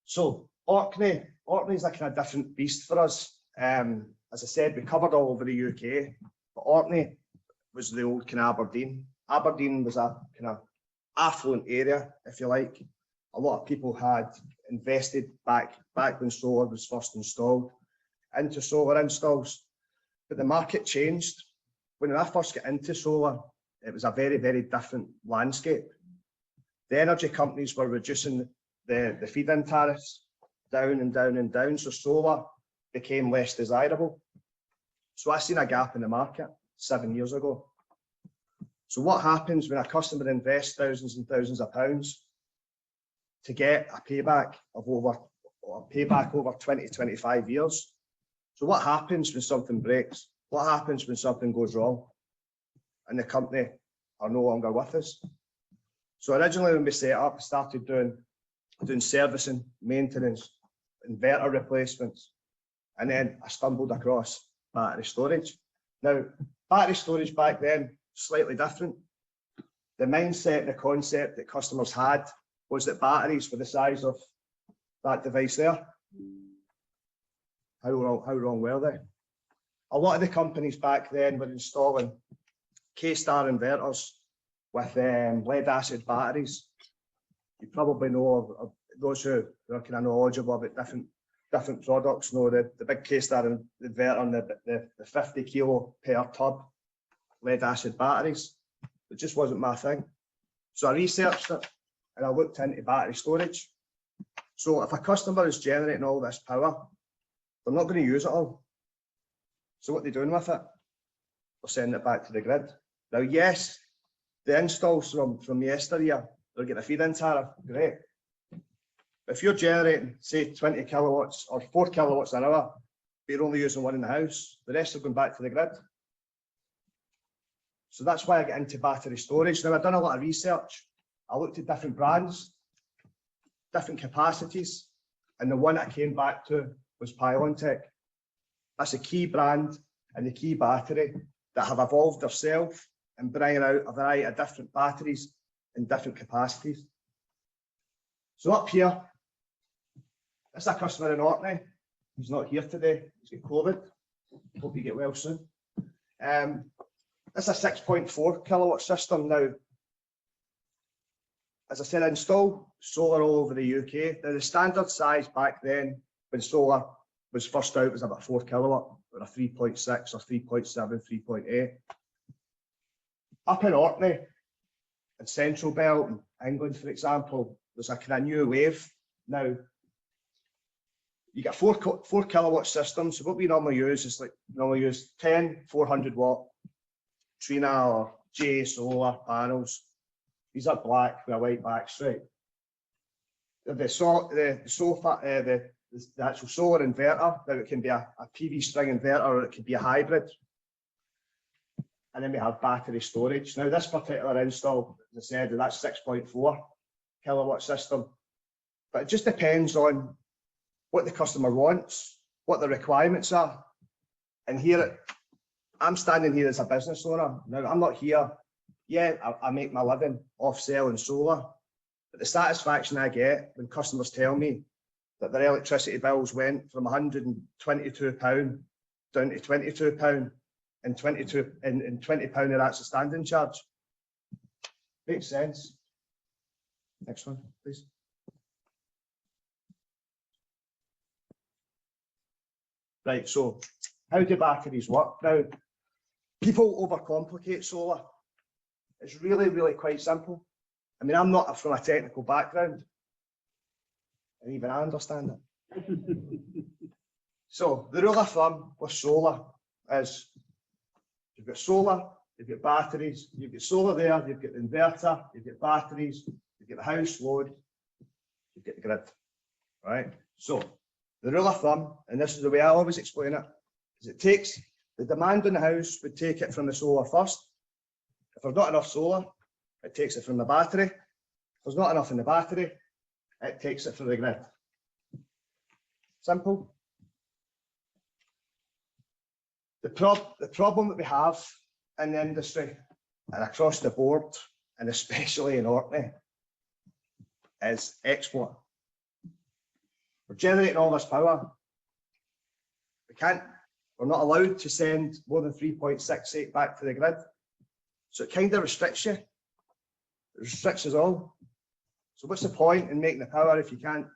So Orkney is a kind of different beast for us. As I said, we covered all over the UK, but Orkney was the old kind of Aberdeen. Aberdeen was a kind of affluent area, if you like. A lot of people had invested back when solar was first installed into solar installs, but the market changed. When I first got into solar, it was a very, very different landscape. The energy companies were reducing the feed-in tariffs down and down and down, so solar became less desirable. So I seen a gap in the market 7 years ago. So what happens when a customer invests thousands and thousands of pounds to get a payback over 20, 25 years? So what happens when something breaks? What happens when something goes wrong and the company are no longer with us? So originally when we set up, we started doing servicing, maintenance, inverter replacements, and then I stumbled across battery storage. Now, battery storage back then, slightly different. The mindset, the concept that customers had was that batteries were the size of that device there. How wrong were they? A lot of the companies back then were installing K-star inverters with lead acid batteries. You probably know of those who are kind of knowledgeable about different products, know the big K-star inverter on the 50 kilo per tub lead acid batteries. It just wasn't my thing. So I researched it and I looked into battery storage. So if a customer is generating all this power, they're not going to use it all. So what are they doing with it? They're sending it back to the grid. Now, yes, the installs from yesteryear, they'll get a feed-in tariff, great. But if you're generating, say, 20 kilowatts or 4 kilowatts an hour, but you're only using one in the house, the rest are going back to the grid. So that's why I get into battery storage. Now, I've done a lot of research. I looked at different brands, different capacities, and the one I came back to was Pylon Tech. That's a key brand and the key battery that have evolved themselves and bringing out a variety of different batteries in different capacities. So up here, this is a customer in Orkney who's not here today. He's got COVID. Hope you get well soon. This is a 6.4 kilowatt system now. As I said, I install solar all over the UK. Now the standard size back then when solar was first out was about 4 kilowatt, or a 3.6 or 3.7, 3.8. Up in Orkney, in Central Belt, in England, for example, there's a kind of new wave now. You get 4 kilowatt systems. So what we normally use is normally use 10 400 watt Trina or J solar panels. These are black with a white backstrip. The actual solar inverter, now it can be a PV string inverter or it can be a hybrid. And then we have battery storage. Now this particular install, as I said, that's 6.4 kilowatt system. But it just depends on what the customer wants, what the requirements are. And here, I'm standing here as a business owner. Now I'm not here, yeah, I make my living off selling solar, but the satisfaction I get when customers tell me that their electricity bills went from £122 down to £22 and £20 of that's a standing charge. Makes sense. Next one, please. Right, so how do batteries work? Now, people overcomplicate solar. It's really, really quite simple. I mean, I'm not from a technical background, and even I understand it. So the rule of thumb with solar is you've got solar, you've got batteries, you've got solar there, you've got the inverter, you've got batteries, you've got the house load, you've got the grid, right? So the rule of thumb, and this is the way I always explain it, is it takes the demand on the house would take it from the solar first. If there's not enough solar, it takes it from the battery. If there's not enough in the battery, it takes it from the grid. Simple. The problem that we have in the industry and across the board, and especially in Orkney, is export. We're generating all this power. We're not allowed to send more than 3.68 back to the grid. So it kind of restricts you. It restricts us all. So what's the point in making the power if you can't,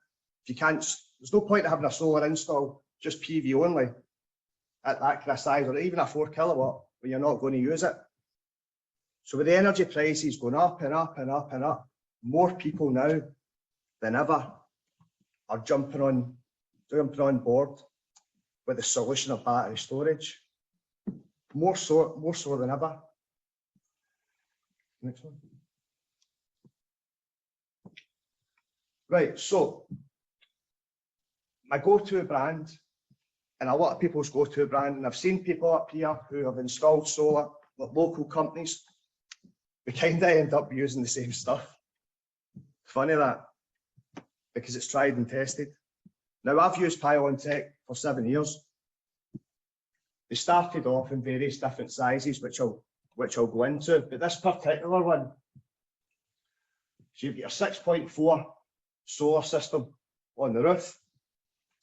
there's no point in having a solar install, just PV only, at that kind of size, or even a 4 kilowatt, when you're not going to use it. So with the energy prices going up and up and up and up, more people now than ever are jumping on board with the solution of battery storage. More so than ever. Next one. Right, so my go-to brand, and a lot of people's go-to brand, and I've seen people up here who have installed solar with local companies, we kind of end up using the same stuff. Funny that, because it's tried and tested. Now I've used Pylon Tech for 7 years. They started off in various different sizes, which I'll go into, but this particular one, so you've got a 6.4 solar system on the roof,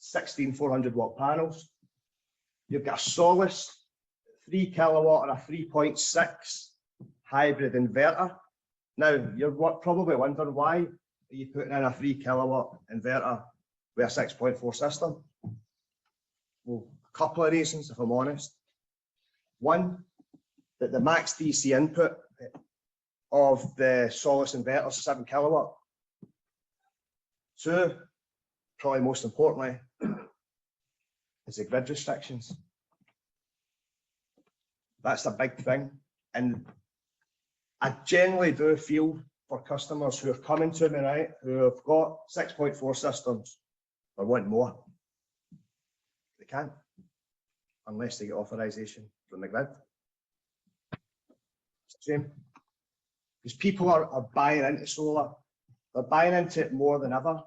16 400 watt panels. You've got a Solus 3 kilowatt or a 3.6 hybrid inverter. Now you're probably wondering, why are you putting in a 3 kilowatt inverter with a 6.4 system? Well, a couple of reasons, if I'm honest. One, that the max DC input of the Solus inverter is 7 kilowatt. Two, probably most importantly, is the grid restrictions. That's a big thing. And I generally do feel for customers who are coming to me, right, who have got 6.4 systems or want more, they can't, unless they get authorization from the grid. It's a shame, because people are buying into solar. They're buying into it more than ever.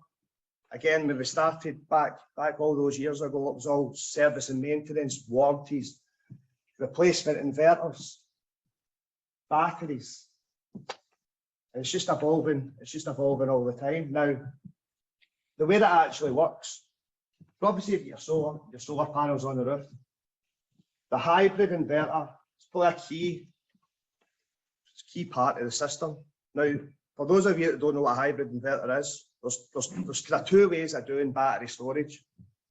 Again, when we started back all those years ago, it was all service and maintenance, warranties. replacement inverters, batteries. And it's just evolving all the time. Now, the way that actually works, obviously if your solar panels on the roof, the hybrid inverter is probably a key part of the system. Now, for those of you that don't know what a hybrid inverter is, there's kind of two ways of doing battery storage.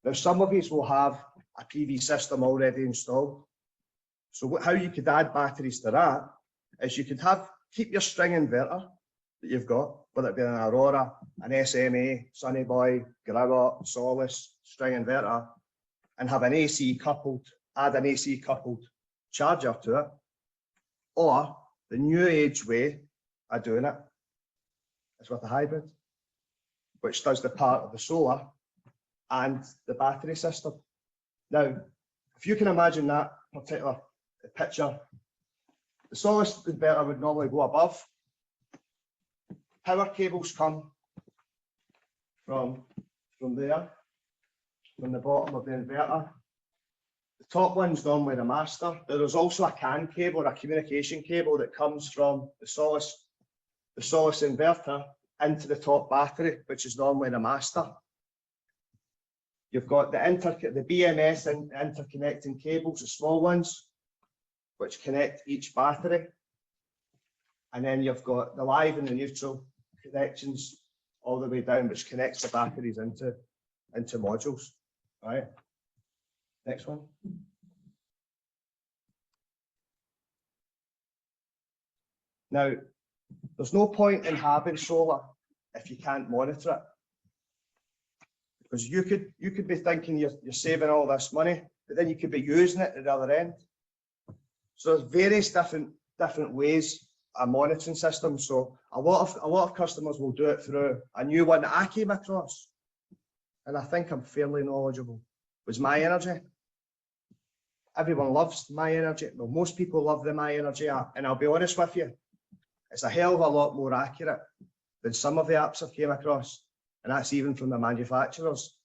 Now, some of these will have a PV system already installed. So how you could add batteries to that is you could keep your string inverter that you've got, whether it be an Aurora, an SMA, Sunny Boy, Gravot, Solace, string inverter, and have add an AC coupled charger to it. Or the new age way of doing it is with a hybrid, which does the part of the solar and the battery system. Now, if you can imagine that particular picture, the Solace inverter would normally go above. Power cables come from there, from the bottom of the inverter. The top one's normally the master. There's also a CAN cable, or a communication cable, that comes from the Solace inverter into the top battery, which is normally the master. You've got the BMS and interconnecting cables, the small ones, which connect each battery. And then you've got the live and the neutral connections all the way down, which connects the batteries into modules. All right. Next one. Now, there's no point in having solar if you can't monitor it. Because you could be thinking you're saving all this money, but then you could be using it at the other end. So there's various different ways a monitoring system. So a lot of customers will do it through a new one that I came across, and I think I'm fairly knowledgeable, was My Energy. Everyone loves My Energy. Well, most people love the My Energy app, and I'll be honest with you, it's a hell of a lot more accurate than some of the apps I've came across, and that's even from the manufacturers.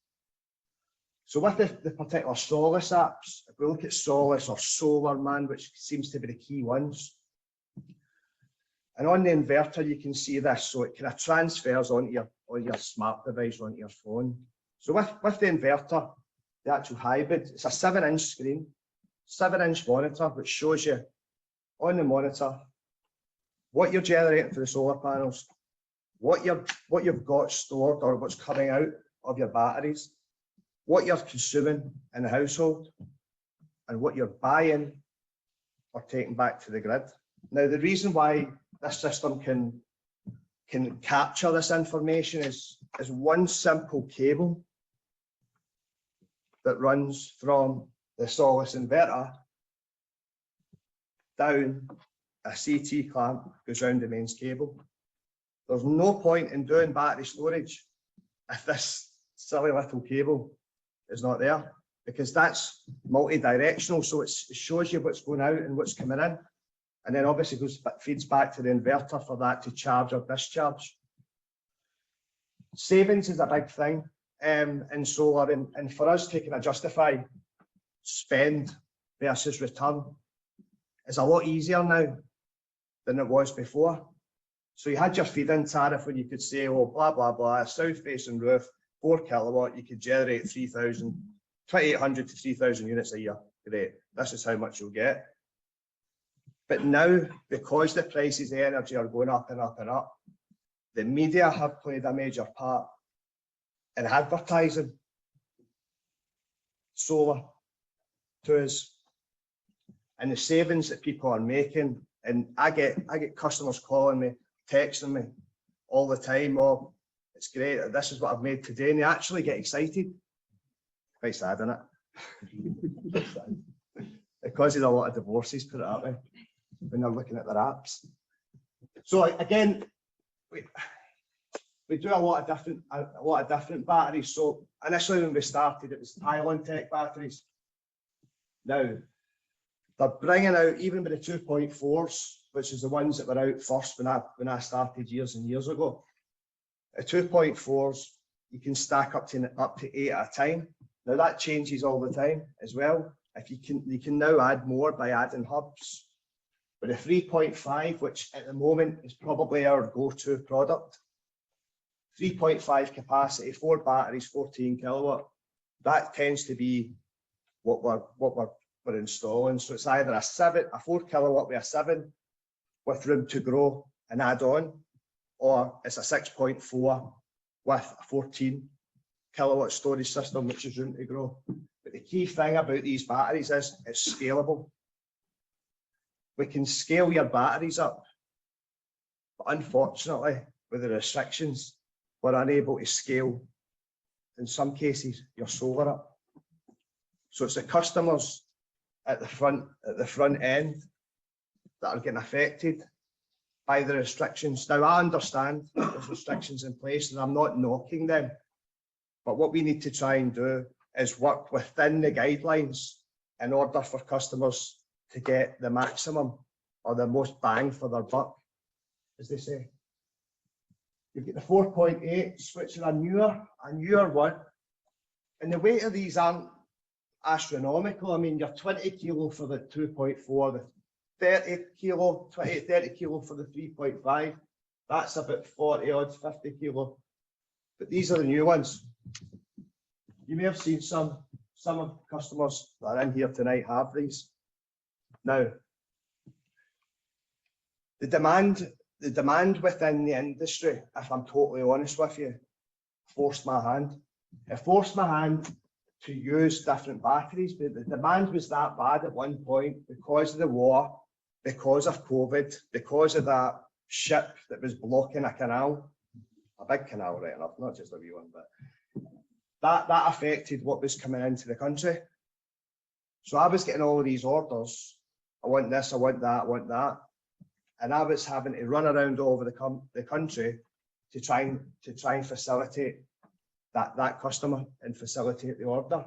So with the particular Solace apps, if we look at Solace or Solar Man, which seems to be the key ones, and on the inverter you can see this, so it kind of transfers onto your smart device, onto your phone. So with the inverter, the actual hybrid, it's a 7-inch screen, 7-inch monitor, which shows you on the monitor what you're generating for the solar panels, what you've got stored or what's coming out of your batteries, what you're consuming in the household, and what you're buying or taking back to the grid. Now, the reason why this system can capture this information is one simple cable that runs from the Solace inverter down a CT clamp, goes round the mains cable. There's no point in doing battery storage if this silly little cable is not there, because that's multi-directional, so it shows you what's going out and what's coming in, and then obviously feeds back to the inverter for that to charge or discharge. Savings is a big thing in solar, and for us to kind of justify spend versus return is a lot easier now than it was before. So you had your feed-in tariff when you could say, oh, blah, blah, blah, south-facing roof, 4 kilowatt, you could generate 2,800 to 3,000 units a year. Great, this is how much you'll get. But now, because the prices of energy are going up and up and up, the media have played a major part in advertising solar to us, and the savings that people are making. And I get customers calling me, texting me all the time, oh, it's great, this is what I've made today, and they actually get excited. Quite sad, isn't it? It causes a lot of divorces, put it that way, when they're looking at their apps. So again, we do a lot of different batteries. So initially when we started, it was Thailand Tech batteries. Now they're bringing out, even with the 2.4s, which is the ones that were out first when I started years and years ago. At 2.4s, you can stack up to 8 at a time. Now that changes all the time as well. if you can now add more by adding hubs. But the 3.5, which at the moment is probably our go-to product, 3.5 capacity, 4 batteries, 14 kilowatt, that tends to be what we're installing. So it's either a 4 kilowatt with a 7 with room to grow and add on, or it's a 6.4 with a 14 kilowatt storage system, which is room to grow. But the key thing about these batteries is it's scalable. We can scale your batteries up, but unfortunately, with the restrictions, we're unable to scale, in some cases, your solar up. So it's the customers at the front end that are getting affected by the restrictions. Now, I understand there's restrictions in place, and I'm not knocking them, but what we need to try and do is work within the guidelines in order for customers to get the maximum or the most bang for their buck, as they say. You've got the 4.8, which is a newer one. And the weight of these aren't astronomical. I mean, you're 20 kilo for the 2.4, the 30 kilo for the 3.5. That's about 40 odd, 50 kilo. But these are the new ones. You may have seen some of the customers that are in here tonight have these. Now, the demand within the industry, if I'm totally honest with you, forced my hand. It forced my hand to use different batteries, but the demand was that bad at one point because of the war, because of COVID, because of that ship that was blocking a canal, a big canal, right enough, not just a wee one, but that affected what was coming into the country. So I was getting all of these orders. I want this, I want that, I want that. And I was having to run around all over the country to try and facilitate that customer and facilitate the order.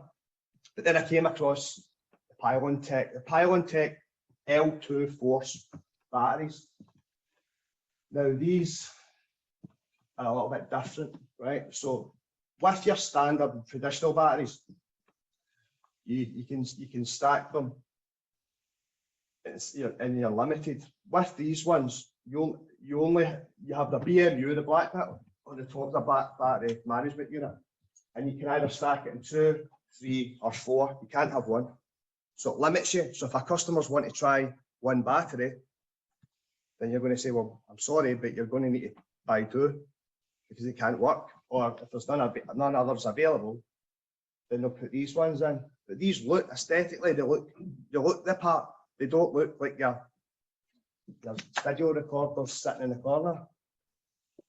But then I came across the Pylon Tech L2 Force batteries. Now these are a little bit different, right? So with your standard traditional batteries, you can stack them. And you're limited. With these ones, you have the BMU, the black bit, on the top of the battery management unit, and you can either stack it in 2, 3, or 4. You can't have one, so it limits you. So if our customers want to try one battery, then you're going to say, well, I'm sorry, but you're going to need to buy 2 because it can't work. Or if there's none others available, then they'll put these ones in. But these look aesthetically, they look the part. They don't look like your video recorders sitting in the corner.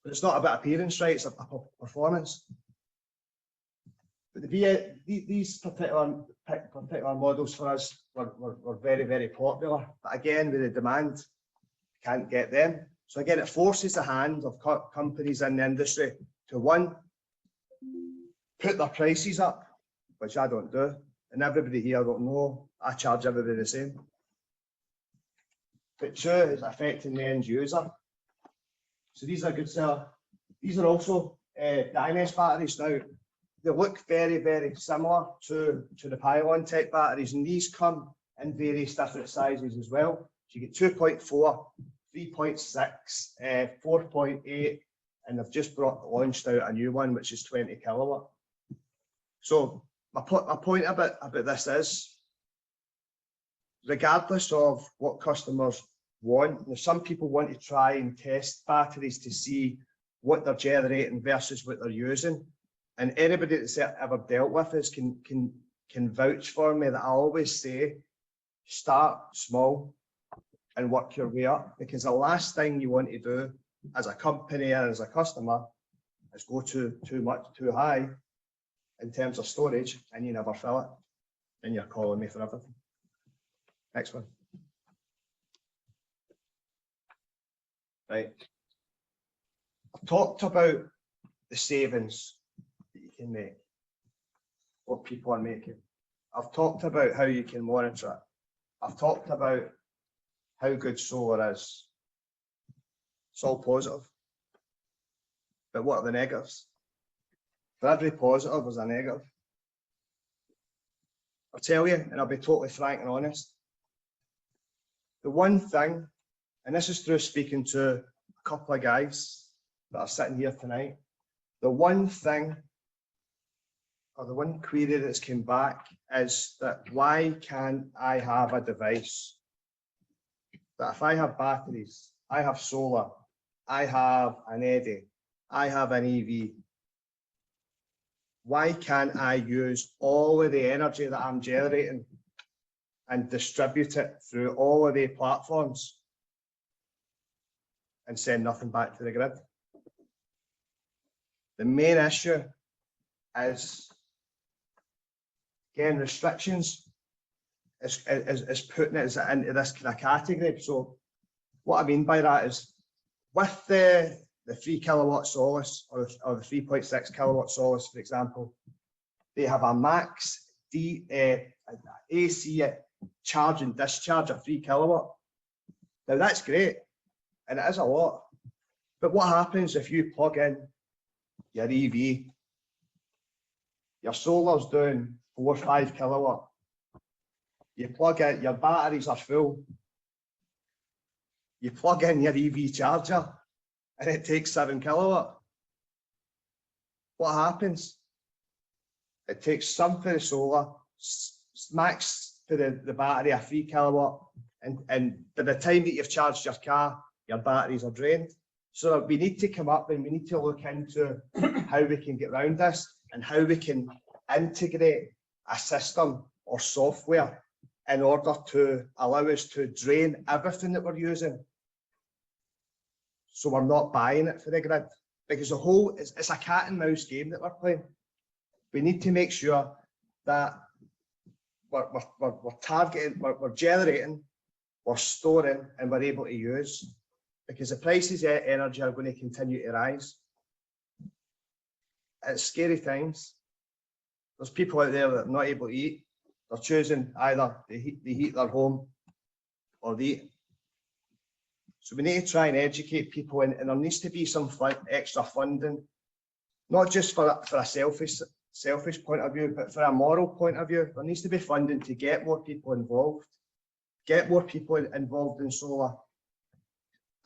But it's not about appearance, right? It's a performance. But these particular models for us were very, very popular. But again, with the demand, can't get them. So again, it forces the hand of companies in the industry to, one, put their prices up, which I don't do. And everybody here don't know, I charge everybody the same. But 2, is affecting the end user. So these are good seller. These are also Dynamix batteries. Now, they look very, very similar to the Pylon Tech batteries, and these come in various different sizes as well. So you get 2.4, 3.6, 4.8, and they've just launched out a new one, which is 20 kilowatt. So my point about this is, regardless of what customers want, some people want to try and test batteries to see what they're generating versus what they're using. And anybody that's ever dealt with this can vouch for me that I always say, start small and work your way up, because the last thing you want to do as a company and as a customer is go too high in terms of storage and you never fill it and you're calling me for everything. Next one. Right. I've talked about the savings that you can make, what people are making. I've talked about how you can monitor it. I've talked about how good solar is. It's all positive. But what are the negatives? For every positive, there's a negative. I'll tell you, and I'll be totally frank and honest. The one thing, and this is through speaking to a couple of guys that are sitting here tonight, the one thing, or the one query that's came back is that why can't I have a device that if I have batteries, I have solar, I have an eddy, I have an EV, why can't I use all of the energy that I'm generating and distribute it through all of the platforms and send nothing back to the grid? The main issue is, again, restrictions is putting it into this kind of category. So what I mean by that is, with the 3 kilowatt Solus or the 3.6 kilowatt Solus, for example, they have a max AC charge and discharge of 3 kilowatt. Now that's great, and it is a lot. But what happens if you plug in your EV, your solar's doing 4 or 5 kilowatt, you plug in, your batteries are full, you plug in your EV charger and it takes 7 kilowatt. What happens? It takes some for the solar, max for the battery a 3 kilowatt, and by the time that you've charged your car, your batteries are drained. So we need to come up and we need to look into how we can get around this and how we can integrate a system or software in order to allow us to drain everything that we're using, so we're not buying it for the grid. Because the whole, it's a cat and mouse game that we're playing. We need to make sure that we're targeting, we're generating, we're storing, and we're able to use. Because the prices of energy are going to continue to rise. It's scary times. There's people out there that are not able to eat. They're choosing either they heat their home or they eat. So we need to try and educate people, and there needs to be some extra funding, not just for a selfish point of view, but for a moral point of view. There needs to be funding to get more people involved, in solar.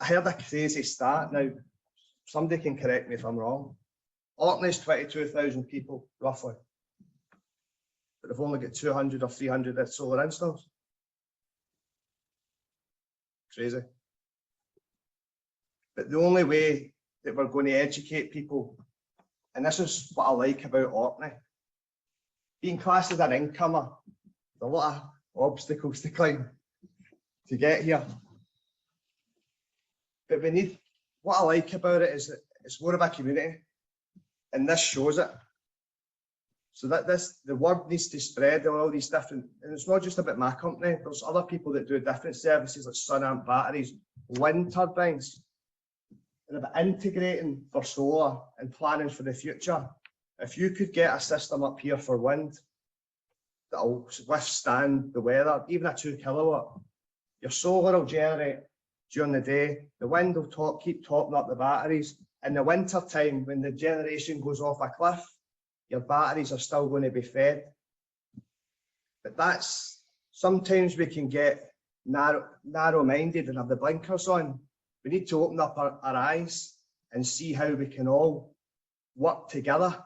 I heard a crazy stat. Now, somebody can correct me if I'm wrong. Orkney's 22,000 people, roughly. But they've only got 200 or 300 solar installs. Crazy. But the only way that we're going to educate people, and this is what I like about Orkney, being classed as an incomer, there's a lot of obstacles to climb to get here. But we need, what I like about it is that it's more of a community, and this shows it. So that the word needs to spread on all these different, and it's not just about my company, there's other people that do different services like sun amp batteries, wind turbines, and about integrating for solar and planning for the future. If you could get a system up here for wind that'll withstand the weather, even a 2 kilowatt, your solar will generate during the day, the wind will keep topping up the batteries. In the winter time, when the generation goes off a cliff, your batteries are still going to be fed. But that's, sometimes we can get narrow-minded and have the blinkers on. We need to open up our eyes and see how we can all work together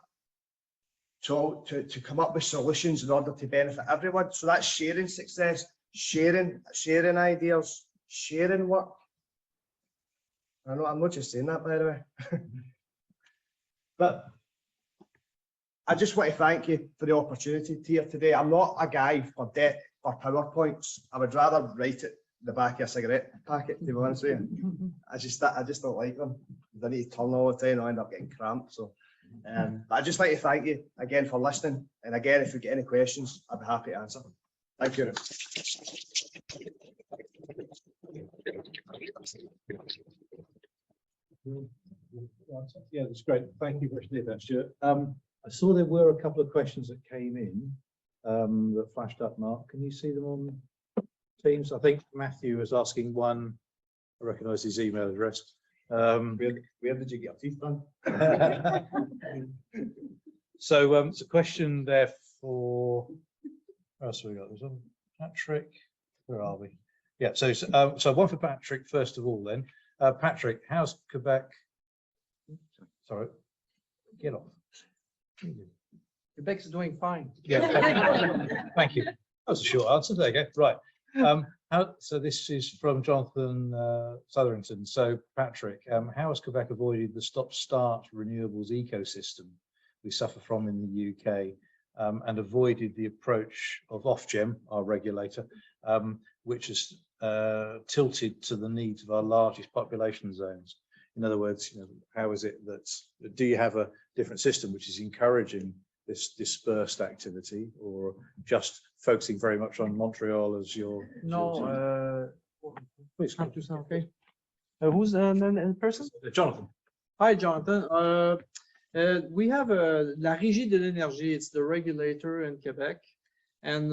to come up with solutions in order to benefit everyone. So that's sharing success, sharing ideas, sharing work. I know I'm not just saying that, by the way. But I just want to thank you for the opportunity here today. I'm not a guy for PowerPoints. I would rather write it in the back of a cigarette packet, to be honest with you. I just don't like them. I need to turn all the time, I end up getting cramped. So but I just like to thank you again for listening. And again, if you get any questions, I'd be happy to answer. Thank you. Yeah, that's great. Thank you for that, Stuart. I saw there were a couple of questions that came in that flashed up, Mark. Can you see them on Teams? I think Matthew was asking one. I recognise his email address. Where did you get your teeth done? So it's a question there for Where else have we got? There's one. Patrick, where are we? Yeah, so one for Patrick, first of all then. Patrick, how's Quebec? Sorry, get off. Quebec's doing fine. Yeah, thank you. That was a short answer. There you go. Right. So this is from Jonathan Sotherington. So Patrick, how has Quebec avoided the stop-start renewables ecosystem we suffer from in the UK, and avoided the approach of Ofgem, our regulator, which is tilted to the needs of our largest population zones? In other words, how is it that, do you have a different system which is encouraging this dispersed activity, or just focusing very much on Montreal as your? No, Please. okay. Who's the person? Jonathan. Hi, Jonathan. We have la Régie de l'Énergie. It's the regulator in Quebec, and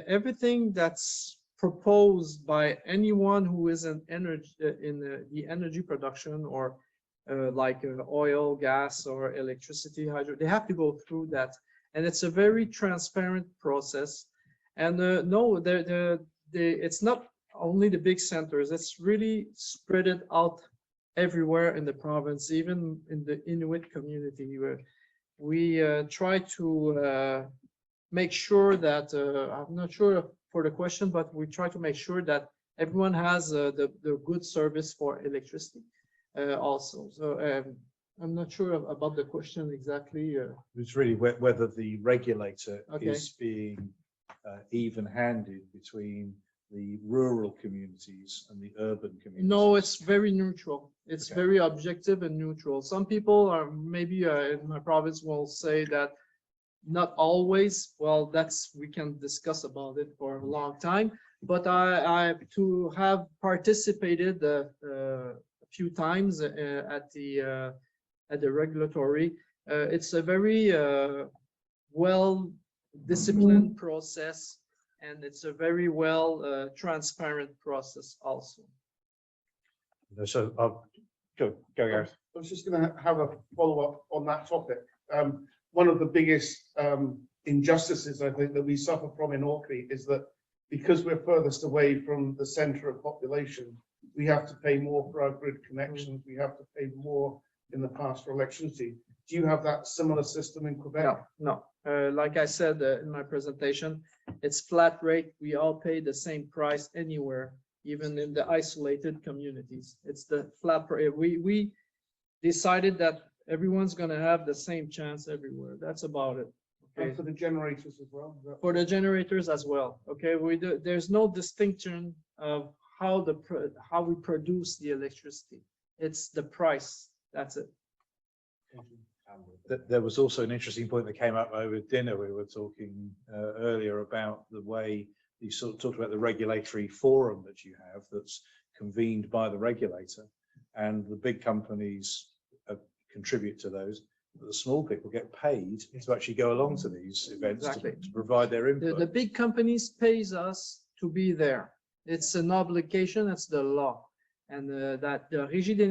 everything that's proposed by anyone who is in energy the energy production, or like oil, gas, or electricity, hydro, they have to go through that, and it's a very transparent process. And no, it's not only the big centers; it's really spread it out everywhere in the province, even in the Inuit community, where we try to make sure that I'm not sure for the question, but we try to make sure that everyone has the good service for electricity also. So I'm not sure about the question exactly. It's really whether the regulator Okay. is being even-handed between the rural communities and the urban communities. No, it's very neutral. It's Okay. very objective and neutral. Some people are maybe in my province will say that not always. Well, we can discuss about it for a long time. But I to have participated a few times at the regulatory. It's a very well-disciplined process, and it's a very transparent process also. So go, Gareth. I was just going to have a follow-up on that topic. One of the biggest injustices I think that we suffer from in Orkney is that because we're furthest away from the centre of population, we have to pay more for our grid connections. We have to pay more in the past for electricity. Do you have that similar system in Quebec? No. Like I said in my presentation, it's flat rate. We all pay the same price anywhere, even in the isolated communities. It's the flat rate. We decided that everyone's going to have the same chance everywhere. That's about it. Okay. And for the generators as well? For the generators as well. Okay. There's no distinction of how we produce the electricity. It's the price. That's it. There was also an interesting point that came up over dinner. We were talking earlier about the way you sort of talked about the regulatory forum that you have that's convened by the regulator, and the big companies contribute to those, but the small people get paid to actually go along to these events. Exactly. to provide their input. The big companies pays us to be there. It's an obligation. It's the law. And that the Régie de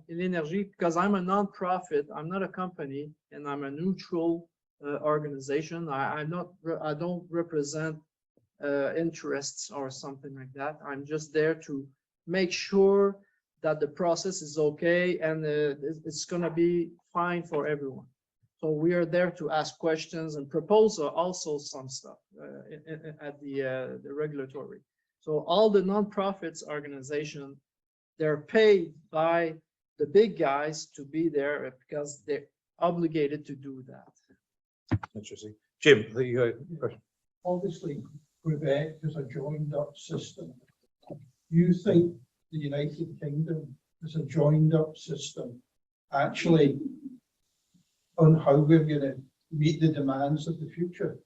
l'Énergie, because I'm a non-profit, I'm not a company, and I'm a neutral organization. I don't represent interests or something like that. I'm just there to make sure that the process is okay and it's going to be fine for everyone. So we are there to ask questions and propose also some stuff at the regulatory. So all the non-profits organization, they're paid by the big guys to be there because they're obligated to do that. Interesting. Jim, there you go. Obviously, Quebec is a joined-up system. You think the United Kingdom is a joined-up system, actually, on how we're going to meet the demands of the future?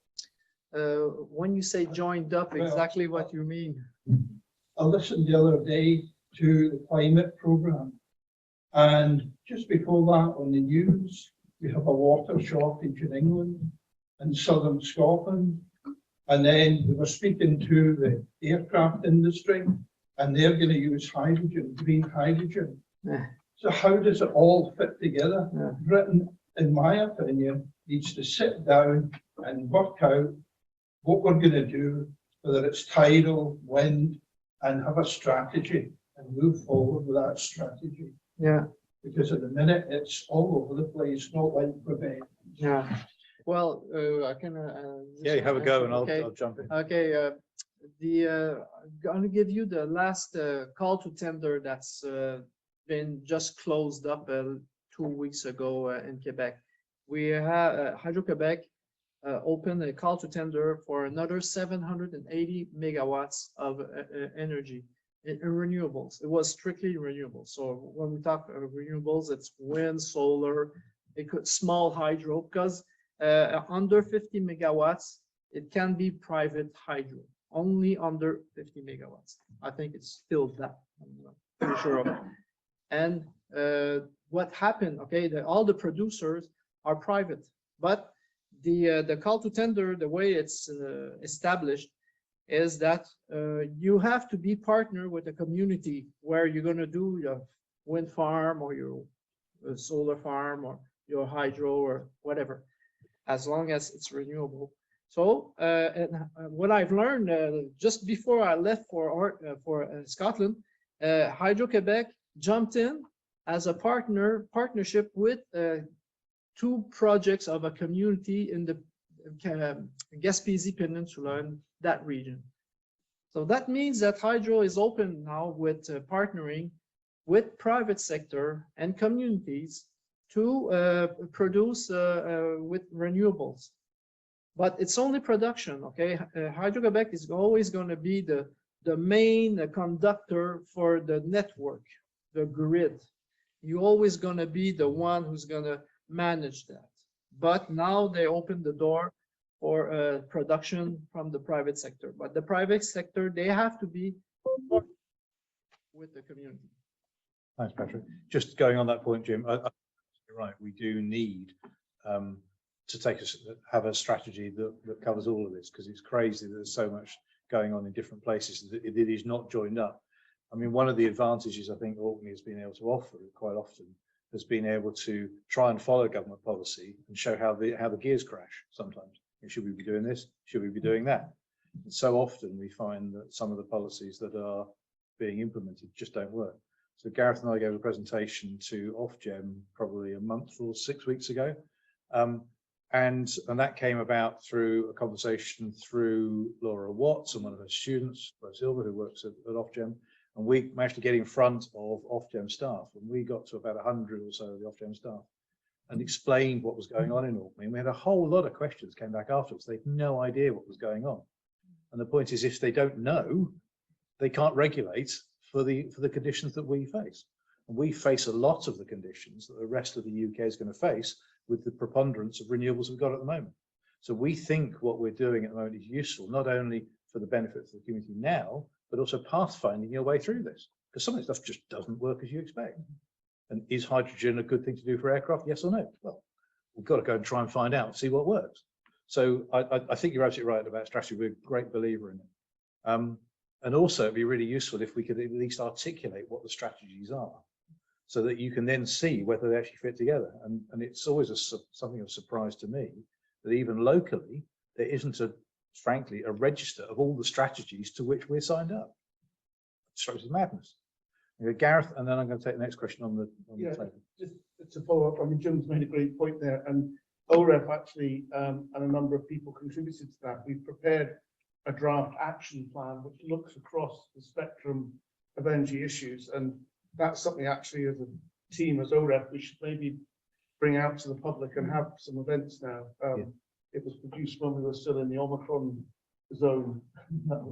When you say joined up, exactly what you mean? I listened the other day to the climate program, and just before that on the news, we have a water shortage in England and southern Scotland, and then we were speaking to the aircraft industry, and they're going to use hydrogen, green hydrogen. Yeah. So how does it all fit together? Yeah. Britain, in my opinion, needs to sit down and work out what we're going to do, whether it's tidal, wind, and have a strategy and move forward with that strategy. Yeah, Because at the minute, it's all over the place, not like Quebec. yeah. Well, I can. Yeah, you have a go and Okay. I'll jump in. Okay, I'm gonna give you the last call to tender that's been just closed up 2 weeks ago in Quebec. We have Hydro-Québec opened a call to tender for another 780 megawatts of energy in renewables. It was strictly renewable. So when we talk renewables, it's wind, solar, it could small hydro, because under 50 megawatts, it can be private hydro, only under 50 megawatts. I think it's still that, I'm not pretty sure of it. And what happened, okay, all the producers are private, but the call to tender, the way it's established, is that you have to be partner with a community where you're going to do your wind farm or your solar farm or your hydro or whatever, as long as it's renewable. So and what I've learned just before I left for Scotland, Hydro-Québec jumped in as a partnership with 2 projects of a community in the Gaspésie Peninsula in that region. So that means that hydro is open now with partnering with private sector and communities to produce with renewables. But it's only production, okay? Hydro-Québec is always going to be the main conductor for the network, the grid. You're always going to be the one who's going to manage that. But now they open the door for production from the private sector. But the private sector, they have to be with the community. Thanks, Patrick. Just going on that point, Jim, you're right. We do need to have a strategy that covers all of this, because it's crazy that there's so much going on in different places that it is not joined up. I mean, one of the advantages I think Orkney has been able to offer quite often has been able to try and follow government policy and show how the gears crash sometimes. Should we be doing this? Should we be doing that? And so often we find that some of the policies that are being implemented just don't work. So Gareth and I gave a presentation to Ofgem probably a month or 6 weeks ago. And that came about through a conversation through Laura Watts and one of her students, Silva, who works at Ofgem. And we managed to get in front of Ofgem staff, and we got to about 100 or so of the Ofgem staff and explained what was going on in Orkney. And we had a whole lot of questions came back afterwards. They had no idea what was going on. And the point is, if they don't know, they can't regulate for the conditions that we face. And we face a lot of the conditions that the rest of the UK is going to face with the preponderance of renewables we've got at the moment. So we think what we're doing at the moment is useful, not only for the benefit of the community now, but also pathfinding your way through this. Because some of this stuff just doesn't work as you expect. And is hydrogen a good thing to do for aircraft? Yes or no? Well, we've got to go and try and find out, see what works. So I think you're absolutely right about strategy. We're a great believer in it. And also it'd be really useful if we could at least articulate what the strategies are, so that you can then see whether they actually fit together. And it's always something of a surprise to me that even locally, there isn't frankly, a register of all the strategies to which we're signed up. It strikes as madness. Gareth, and then I'm going to take the next question on the table. Just to follow up, I mean, Jim's made a great point there, and OREF actually, and a number of people contributed to that. We've prepared a draft action plan which looks across the spectrum of energy issues, and that's something actually as a team, as OREF, we should maybe bring out to the public and have some events now. It was produced when we were still in the Omicron zone,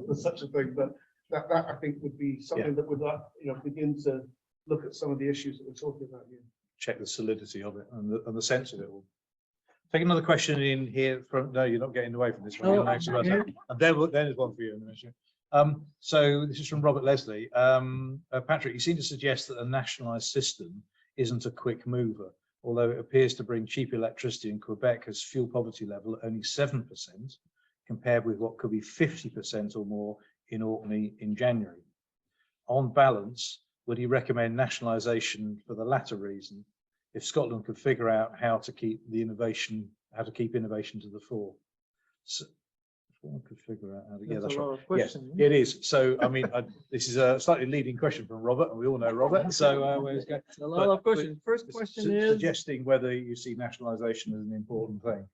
there's such a thing, but that I think would be something that would begin to look at some of the issues that we're talking about here. Check the solidity of it and the sense of it all. Take another question in here from, no, you're not getting away from this one. And then there's one for you in a minute. So this is from Robert Leslie. Patrick, you seem to suggest that a nationalised system isn't a quick mover, although it appears to bring cheap electricity in Quebec as fuel poverty level at only 7%, compared with what could be 50% or more in Orkney in January. On balance, would he recommend nationalisation for the latter reason, if Scotland could figure out how to keep innovation to the fore? So, I could figure out how to, yeah, That's that's a right. lot of Yes, questions. it is. So, I mean, this is a slightly leading question from Robert, and we all know Robert. So, where's go? It's a lot of questions. First question is, Suggesting whether you see nationalisation as an important thing.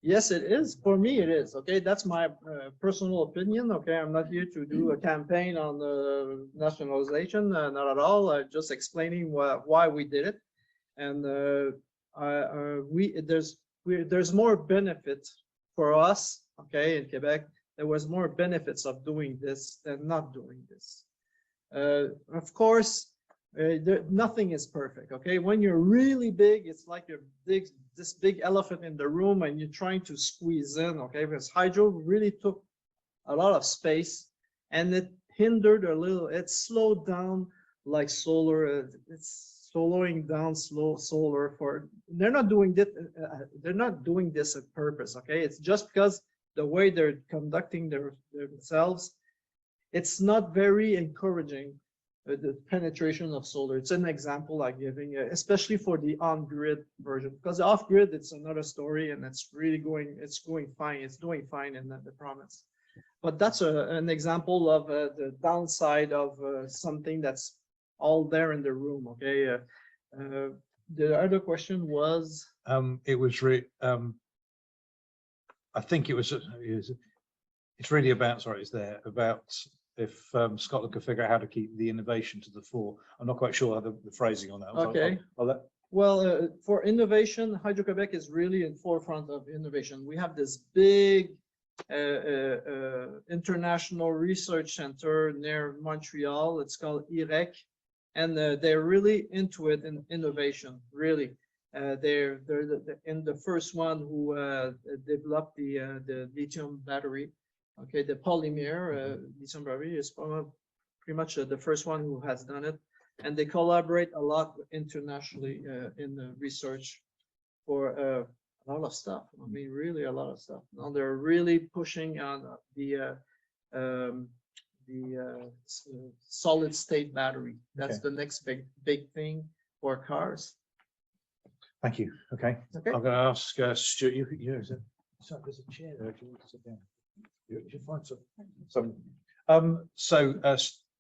yes, it is. For me, it is. Okay, that's my personal opinion. Okay, I'm not here to do a campaign on nationalization, not at all. Just explaining why we did it, and there's more benefit for us. Okay, in Quebec, there was more benefits of doing this than not doing this. Of course, nothing is perfect. Okay, when you're really big, it's like this big elephant in the room, and you're trying to squeeze in. Okay, because hydro really took a lot of space, and it hindered a little. It slowed down like solar. It's slowing down solar for. They're not doing this. They're not doing this on purpose. Okay, it's just because the way they're conducting themselves, it's not very encouraging. The penetration of solar. It's an example I'm giving, especially for the on-grid version, because off-grid, it's another story, and it's really going fine. It's doing fine in the province. But that's an example of the downside of something that's all there in the room. Okay. The other question was. It was I think it was. It's really about. Sorry, it's there about. If Scotland could figure out how to keep the innovation to the fore. I'm not quite sure how the phrasing on that was. Okay. Well, for innovation, Hydro-Québec is really in forefront of innovation. We have this big international research center near Montreal. It's called IREC, and they're really into it in innovation. Really, they're the first one who developed the lithium battery. Okay, the polymer lithium battery is pretty much the first one who has done it, and they collaborate a lot internationally in the research for a lot of stuff. I mean, really a lot of stuff. Now they're really pushing on the solid state battery. That's the next big thing for cars. Thank you. Okay. Okay. I'm going to ask Stuart. There's a chair there if you want to sit down. You find some. So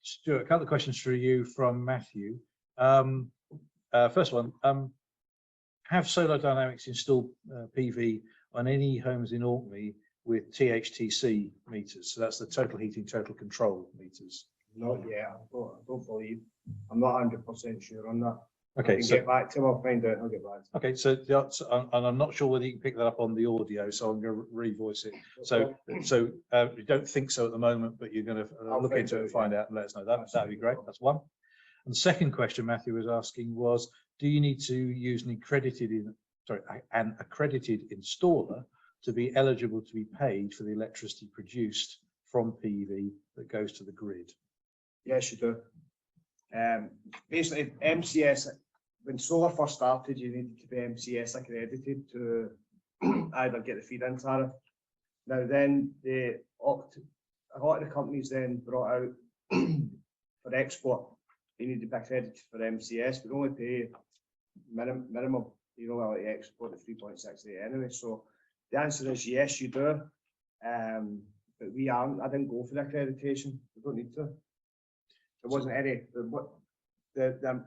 Stuart, a couple of questions for you from Matthew. First one, have Solar Dynamix installed PV on any homes in Orkney with THTC meters? So that's the total heating, total control meters. Not yet. I don't believe. I'm not 100% sure on that. Okay, so get back to him. I'll find out. I'll get back. Okay, so and I'm not sure whether you can pick that up on the audio, so I'm going to revoice it. So you don't think so at the moment, but you're going to look into it and find out and let us know. That'd be great. That's one. And the second question Matthew was asking was, do you need to use an accredited installer to be eligible to be paid for the electricity produced from PV that goes to the grid? Yes, you do. Basically, MCS, when solar first started, you needed to be MCS accredited to either get the feed-in tariff. Now then, a lot of the companies then brought out for export, they need to be accredited for MCS, but only pay minimum, like export at 3.68 anyway. So the answer is yes, you do. But we aren't. I didn't go for the accreditation. We don't need to. There wasn't any. The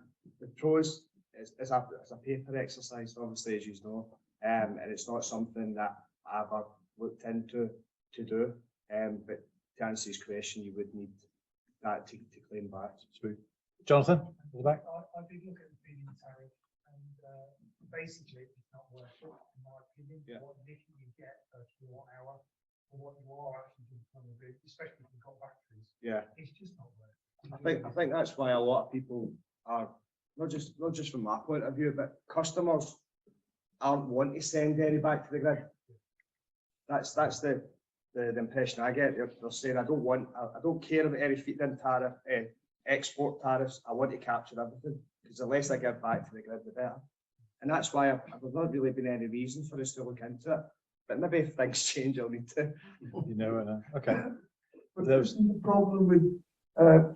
pros is a paper exercise, obviously, as you know, and it's not something that I ever looked into to do. But to answer his question, you would need that to claim back. Jonathan, at the back. I did look at the feed-in tariff, and basically it's not worth it, in my opinion. Yeah. What nickel you get per kilowatt hour, or what you are actually doing from the grid, especially if you've got batteries. Yeah. It's just not worth it. I think that's why a lot of people are not just from my point of view, but customers aren't wanting to send any back to the grid. That's the impression I get. They're saying I don't care about any feed-in tariff, export tariffs. I want to capture everything because the less I give back to the grid, the better. And that's why there's not really been any reason for us to look into it. But maybe if things change, I'll need to. Okay. But isn't the problem with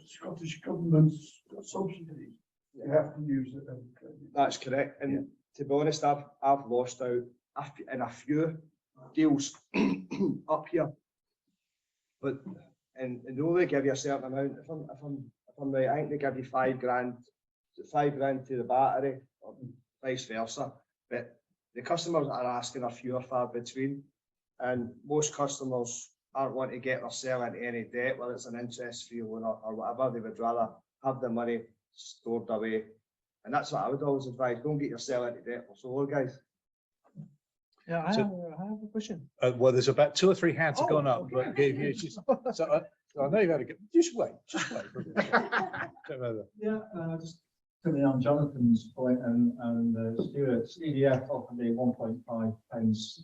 Scottish government's subsidies? You have to use it. That's correct. And to be honest, I've lost out in a few deals up here But, and they only give you a certain amount, if I'm right, I think they give you £5,000, £5,000 to the battery, or vice versa. But the customers that are asking are few or far between. And most customers aren't wanting to get themselves into any debt, whether it's an interest-free loan or whatever. They would rather have the money stored away. And that's what I would always advise. Don't get yourself into debt for solar, guys. Yeah, I So- have a question. Well, there's about 2 or 3 hands have Oh, gone up, okay. but so I know you've had to get, just wait. Don't know that. Yeah, just coming on Jonathan's point and Stuart's EDF offered me £1.5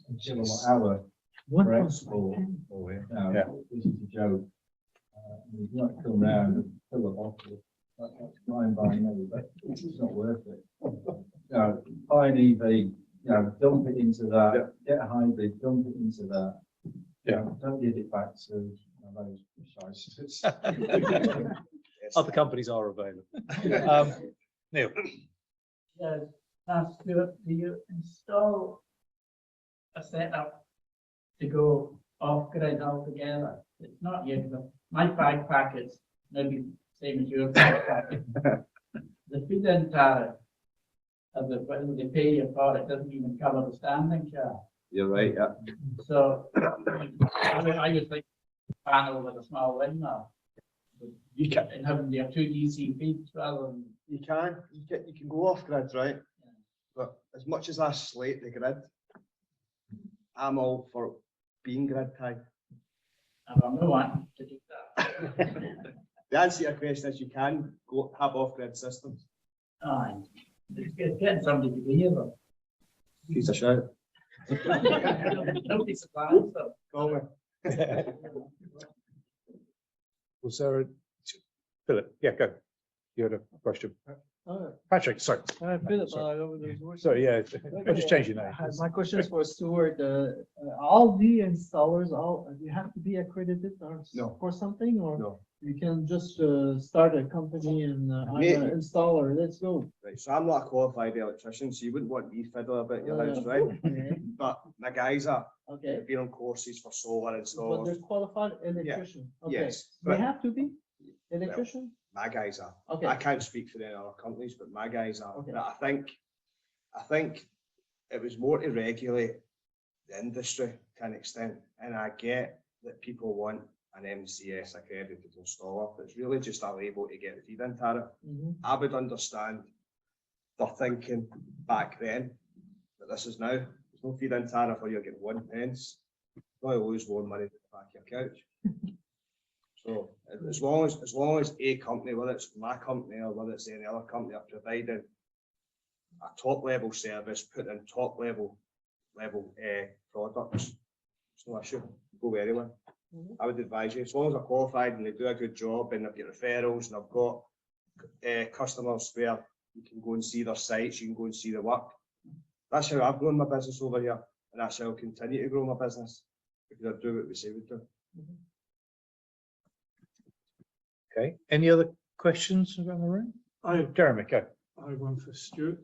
a kilowatt hour for export. Oh, yeah. Now, Yeah. this is a joke. He's not come round and fill a bottle. That's fine by me, but it's not worth it. Buy an EV, dump it into that, get a hybrid, dump it into that. Don't give it back to those precise. Other companies are available. Neil, Yeah, now Stuart, do you install a setup to go off grid altogether? It's not you, but my 5 packets, maybe same as your 5 packets. The feed-in tariff of the, when they pay you for it, doesn't even cover the standing charge. You're right, yeah. So I was like panel with a small windmill. You can, And having their 2 DC feeds rather than. you can go off grid, right? But as much as I slate the grid, I'm all for being grid tied. And I'm no one to do that. The answer to your question is you can go have off grid systems. Aye. It's getting somebody to be here, though. Piece of shit. Nobody supplies, so. Call me. was there a, Philip, yeah, go. You had a question. Oh, Patrick, sorry. Philip, Sorry. Sorry, yeah, I just changed your name. My question is for Stuart. All the installers, you have to be accredited or No. for something, or No. you can just start a company and I'm Me- an installer. Let's go. Right, so I'm not a qualified electrician, so you wouldn't want me fiddling about your house, right? Okay. But my guys are. Okay. They've been on courses for solar But installers. they're qualified electrician. Okay. Yes, They but have to be electrician. my guys are. Okay. I can't speak for any other companies, but my guys are. Okay. But I think it was more to regulate the industry to an extent. And I get that people want an MCS accredited installer, but it's really just a label to get the feed-in tariff. Mhm. I would understand their thinking back then, but this is now. There's no feed-in tariff or you're getting 1 pence. You're going to lose more money to the back of your couch. So as long as a company, whether it's my company or whether it's any other company, are providing a top level service, put in top level products, it's no issue. Go with anyone. Mhm. I would advise you, as long as they're qualified and they do a good job and they've got referrals and they've got customers where you can go and see their sites, you can go and see the work. That's how I've grown my business over here, and that's how I'll continue to grow my business, because I do what we say we do. Okay, any other questions around the room? Jeremy, go. I have one for Stuart.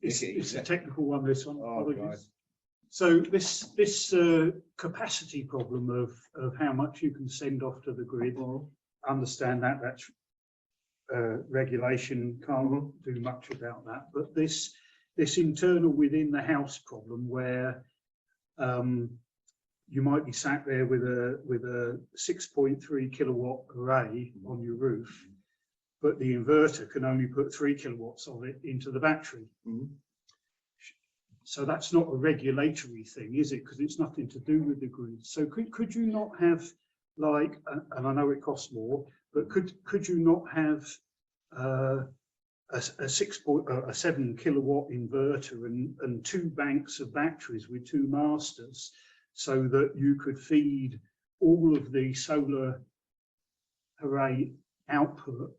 It's Make it it's a easy. technical one, this one. Oh, apologies. God. So this capacity problem of how much you can send off to the grid, understand that that's regulation can't do much about that. But this internal within the house problem where you might be sat there with a 6.3 kilowatt array on your roof, but the inverter can only put 3 kilowatts of it into the battery. Mhm. So that's not a regulatory thing, is it? Because it's nothing to do with the grid. So could you not have like, and I know it costs more, but could you not have a 7 kilowatt inverter and 2 banks of batteries with 2 masters, so that you could feed all of the solar array output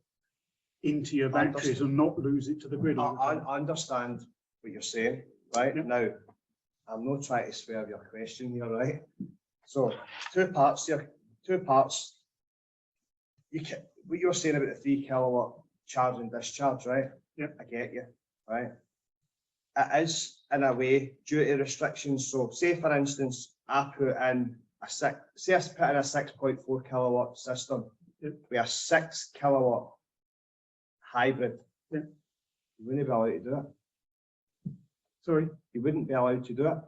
into your batteries and not lose it to the grid? all the I time? understand what you're saying, right? Yep. Now, I'm not trying to swerve your question here, right? So, 2 parts here, 2 parts. What you're saying about the 3 kilowatt charge and discharge, right? Yep. I get you, right? It is in a way due to restrictions. So say for instance, I put in say I put in a 6.4 kilowatt system with a 6 kilowatt hybrid. Yeah. You wouldn't be allowed to do it. Sorry. You wouldn't be allowed to do it.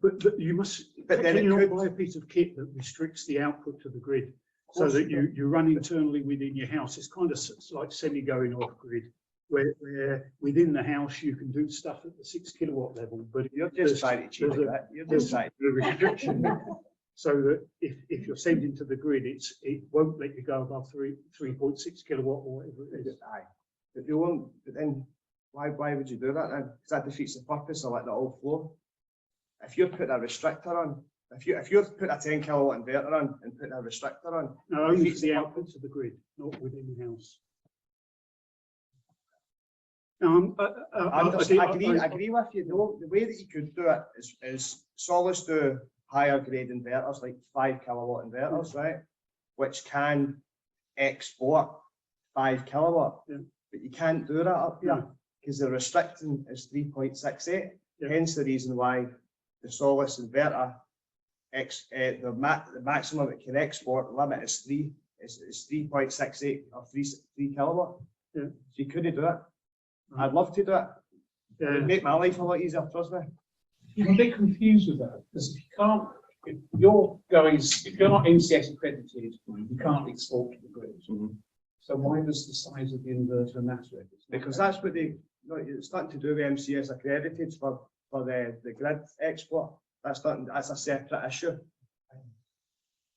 But you must, But then can it you could- not buy a piece of kit that restricts the output to the grid? So course that you you run internally within your house. It's kind of like semi-going off grid, where within the house you can do stuff at the 6 kilowatt level, but You're there's- just trying to cheat there's a- it. You're there's just trying. a restriction. So that if you're sending to the grid, it won't let you go above 3.6 kilowatt or whatever it is. Aye. If you won't, but then why would you do that then? Because that defeats the purpose of letting it all flow. If you're putting a restrictor on, if you're putting a 10 kilowatt inverter on and putting a restrictor on, No, only defeats for the the output to the grid, not within the house. I agree with you. The way that you could do it is Solus do higher grade inverters, like 5 kilowatt inverters, right? Which can export 5 kilowatt, Yeah. but you can't do that up here No. because the restriction is 3.68. Yeah. Hence the reason why the Solus inverter, the maximum it can export limit is 3.68 or 3 kilowatt. Yeah. So you couldn't do it. I'd love to do it. It would make my life a lot easier, trust me. I'm a bit confused with that, because if you're not NCS accredited, you can't export to the grid. So why does the size of the inverter matter? Because that's what it's nothing to do with MCS accredited for the grid export. That's a separate issue.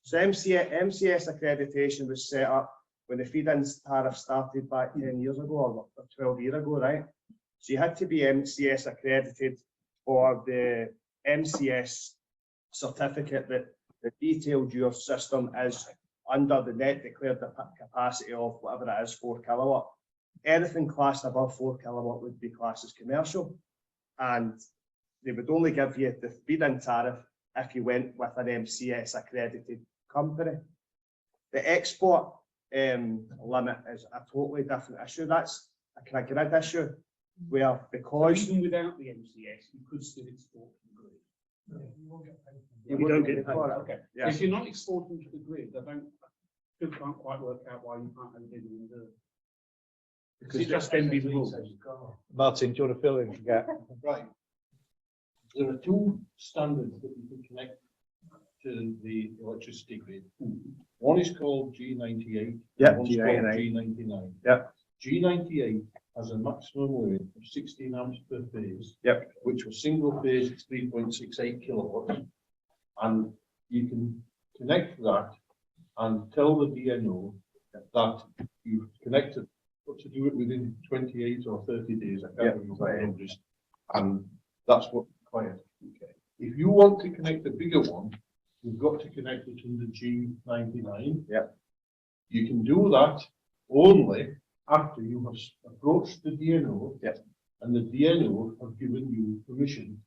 So MCS accreditation was set up when the feed-in tariff started back 10 years ago or 12 years ago, right? So you had to be MCS accredited for the MCS certificate that detailed your system is under the net declared capacity of whatever it is, 4 kilowatt. Anything classed above 4 kilowatt would be classed as commercial. And they would only give you the feed-in tariff if you went with an MCS accredited company. The export limit is a totally different issue. That's a kind of grid issue where because Even without the MCS, you could still export to the grid. you don't get for it. Okay. Yeah. If you're not exporting to the grid, I can't quite work out why you can't have it in the inverter. Because it just then be the rules. Martin, do you want to fill in the gap? Right. There are two standards that you can connect to the electricity grid. One is called G98. Yeah, One's called G99. G99. Yeah. G98 has a maximum load of 16 amps per phase. Yep. Which was single phase 3.68 kilowatts. And you can connect that and tell the DNO that you've connected, but to do it within 28 or 30 days. I can't remember the numbers. And that's what required. Okay. If you want to connect a bigger one, you've got to connect it to the G99. Yeah. You can do that only after you have approached the DNO. Yeah. And the DNO have given you permission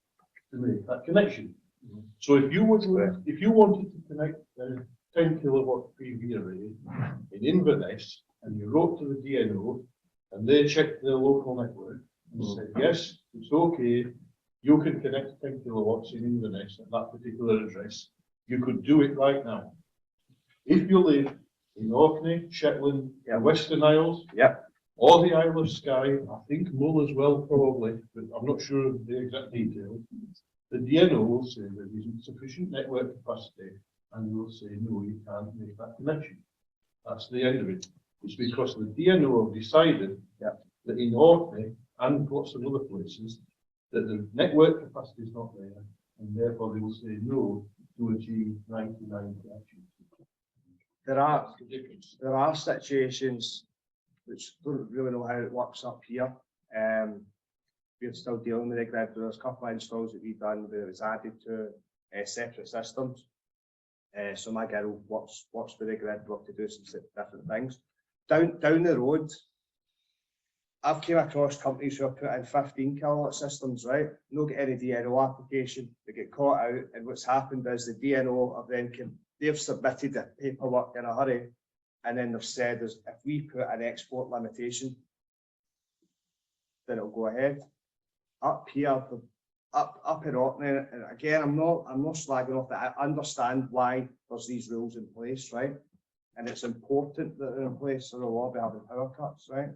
to make that connection. So if you wanted to connect a 10 kilowatt PV array in Inverness and you wrote to the DNO and they checked their local network and said, yes, it's okay, you can connect 10 kilowatts in Inverness at that particular address, you could do it right now. If you live in Orkney, Shetland, the Western Isles, or the Isle of Skye, I think Mull as well probably, but I'm not sure of the exact details, the DNO will say there isn't sufficient network capacity and will say, no, you can't make that connection. That's the end of it. It's because the DNO have decided that in Orkney and lots of other places, that the network capacity is not there, and therefore they will say no to a G99 connection. There are situations which don't really know how it works up here. We're still dealing with the grid. There's a couple of installs that we've done where it's added to separate systems. So my girl works with the grid, work to do some different things. Down the road, I've came across companies who are putting 15 kilowatt systems, right? No get any DNO application. They get caught out, and what's happened is the DNO have then they've submitted the paperwork in a hurry, and then they've said if we put an export limitation, then it'll go ahead. Up here, up in Orkney, and again, I'm not slagging off that. I understand why there's these rules in place, right? And it's important that they're in place, so there will be having power cuts, right?